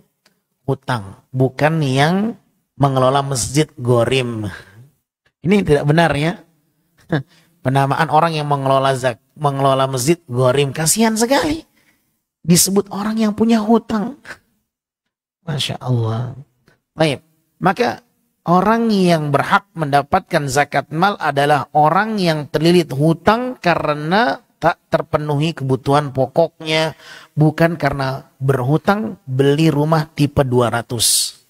Speaker 1: hutang, bukan yang mengelola masjid gharim. Ini tidak benar ya. Penamaan orang yang mengelola masjid gharim, kasihan sekali. Disebut orang yang punya hutang. Masya Allah. Baik, maka orang yang berhak mendapatkan zakat mal adalah orang yang terlilit hutang karena tak terpenuhi kebutuhan pokoknya, bukan karena berhutang beli rumah tipe 200.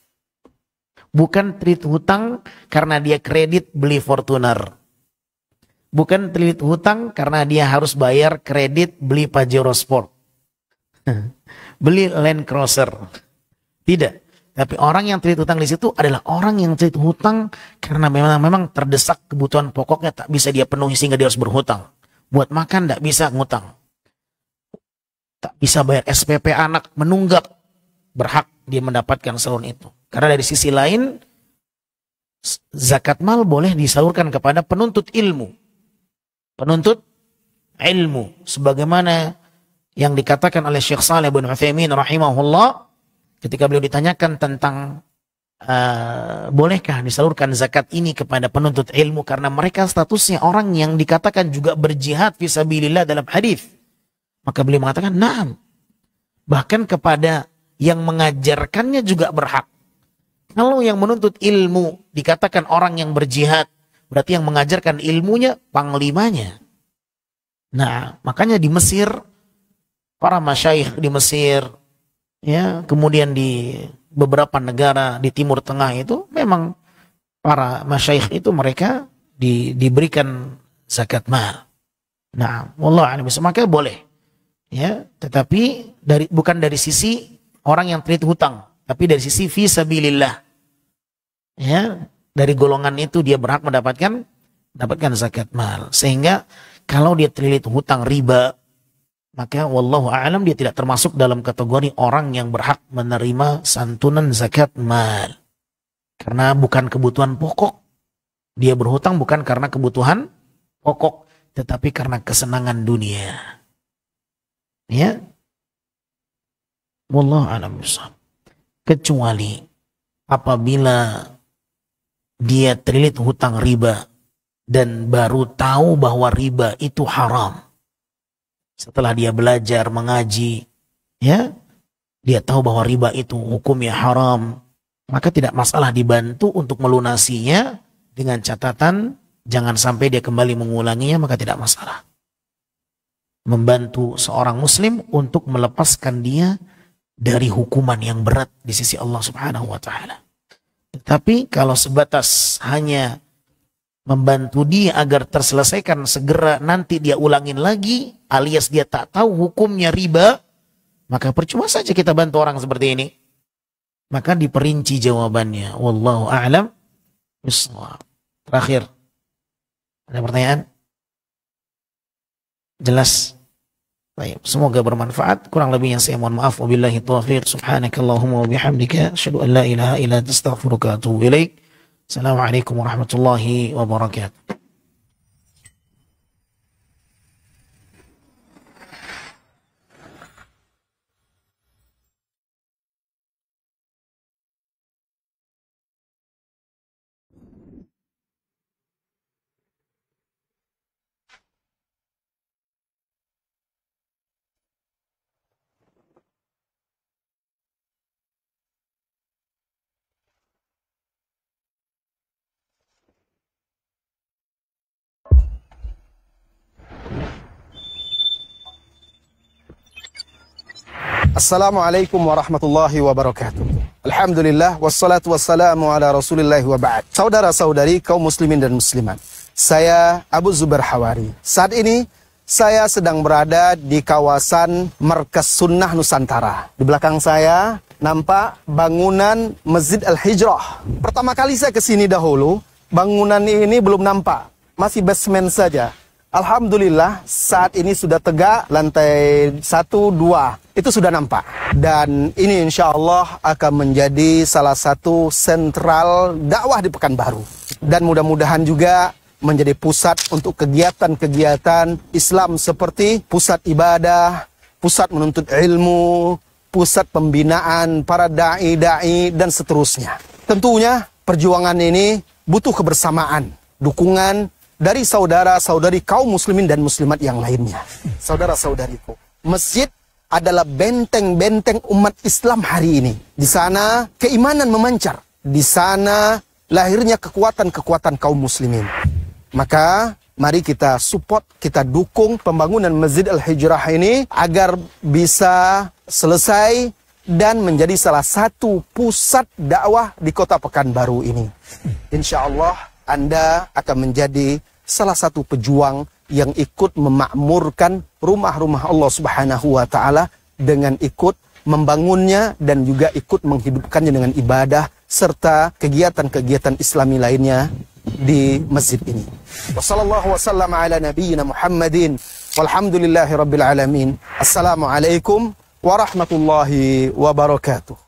Speaker 1: Bukan terlilit hutang karena dia kredit beli Fortuner. Bukan terlilit hutang karena dia harus bayar kredit beli Pajero Sport. Beli Land Cruiser. Tidak. Tapi orang yang terlilit hutang di situ adalah orang yang terlilit hutang karena memang terdesak kebutuhan pokoknya tak bisa dia penuhi sehingga dia harus berhutang. Buat makan tak bisa ngutang. Tak bisa bayar SPP anak, menunggak. Berhak dia mendapatkan salur itu. Karena dari sisi lain, zakat mal boleh disalurkan kepada penuntut ilmu. Penuntut ilmu. Sebagaimana yang dikatakan oleh Syekh Shalih bin Utsaimin rahimahullah, ketika beliau ditanyakan tentang bolehkah disalurkan zakat ini kepada penuntut ilmu karena mereka statusnya orang yang dikatakan juga berjihad fisabilillah dalam hadis. Maka beliau mengatakan, "Na'am." Bahkan kepada yang mengajarkannya juga berhak. Kalau yang menuntut ilmu dikatakan orang yang berjihad, berarti yang mengajarkan ilmunya panglimanya. Nah, makanya di Mesir, para masyayikh di Mesir, ya, kemudian di beberapa negara di Timur Tengah itu memang para masyayikh itu mereka diberikan zakat mal. Nah, wallahu a'lam bishawab, maka boleh. Ya, tetapi bukan dari sisi orang yang terlilit hutang, tapi dari sisi fisabilillah. Ya, dari golongan itu dia berhak mendapatkan zakat mal. Sehingga kalau dia terlilit hutang riba, maka wallahu a'lam dia tidak termasuk dalam kategori orang yang berhak menerima santunan zakat mal. Karena bukan kebutuhan pokok. Dia berhutang bukan karena kebutuhan pokok, tetapi karena kesenangan dunia. Ya. Wallahu a'lam bishawab. Kecuali apabila dia terlilit hutang riba dan baru tahu bahwa riba itu haram. Setelah dia belajar mengaji, ya, dia tahu bahwa riba itu hukumnya haram, maka tidak masalah dibantu untuk melunasinya dengan catatan jangan sampai dia kembali mengulanginya, maka tidak masalah. Membantu seorang muslim untuk melepaskan dia dari hukuman yang berat di sisi Allah Subhanahu wa taala. Tetapi kalau sebatas hanya membantu dia agar terselesaikan segera, nanti dia ulangin lagi, alias dia tak tahu hukumnya riba, maka percuma saja kita bantu orang seperti ini. Maka diperinci jawabannya. Wallahu a'lam bishawab. Terakhir, ada pertanyaan? Jelas? Baik, semoga bermanfaat. Kurang lebihnya saya mohon maaf. Wabillahi taufiq. Subhanakallahumma wa bihamdika asyhadu an la ilaha illa anta astaghfiruka wa atubu ilaik. Assalamualaikum warahmatullahi wabarakatuh.
Speaker 2: Assalamualaikum warahmatullahi wabarakatuh. Alhamdulillah, wassalatu wassalamu ala rasulillahi wa ba'd. Saudara-saudari kaum muslimin dan muslimat, saya Abu Zubair Hawari. Saat ini saya sedang berada di kawasan Markas Sunnah Nusantara. Di belakang saya nampak bangunan Masjid Al-Hijrah. Pertama kali saya kesini dahulu, bangunan ini belum nampak, masih basement saja. Alhamdulillah saat ini sudah tegak, lantai 1, 2 itu sudah nampak. Dan ini insya Allah akan menjadi salah satu sentral dakwah di Pekanbaru. Dan mudah-mudahan juga menjadi pusat untuk kegiatan-kegiatan Islam seperti pusat ibadah, pusat menuntut ilmu, pusat pembinaan para da'i-da'i dan seterusnya. Tentunya perjuangan ini butuh kebersamaan, dukungan dari saudara-saudari kaum muslimin dan muslimat yang lainnya. Saudara-saudariku, masjid adalah benteng-benteng umat Islam hari ini. Di sana keimanan memancar. Di sana lahirnya kekuatan-kekuatan kaum muslimin. Maka mari kita support, kita dukung pembangunan Masjid Al-Hijrah ini agar bisa selesai dan menjadi salah satu pusat dakwah di kota Pekanbaru ini. Insya Allah Anda akan menjadi salah satu pejuang yang ikut memakmurkan rumah-rumah Allah Subhanahu wa Ta'ala dengan ikut membangunnya dan juga ikut menghidupkannya dengan ibadah serta kegiatan-kegiatan Islami lainnya di masjid ini. Wassallallahu wasallam ala nabiyyina Muhammadin walhamdulillahi rabbil alamin. Assalamualaikum warahmatullahi wabarakatuh.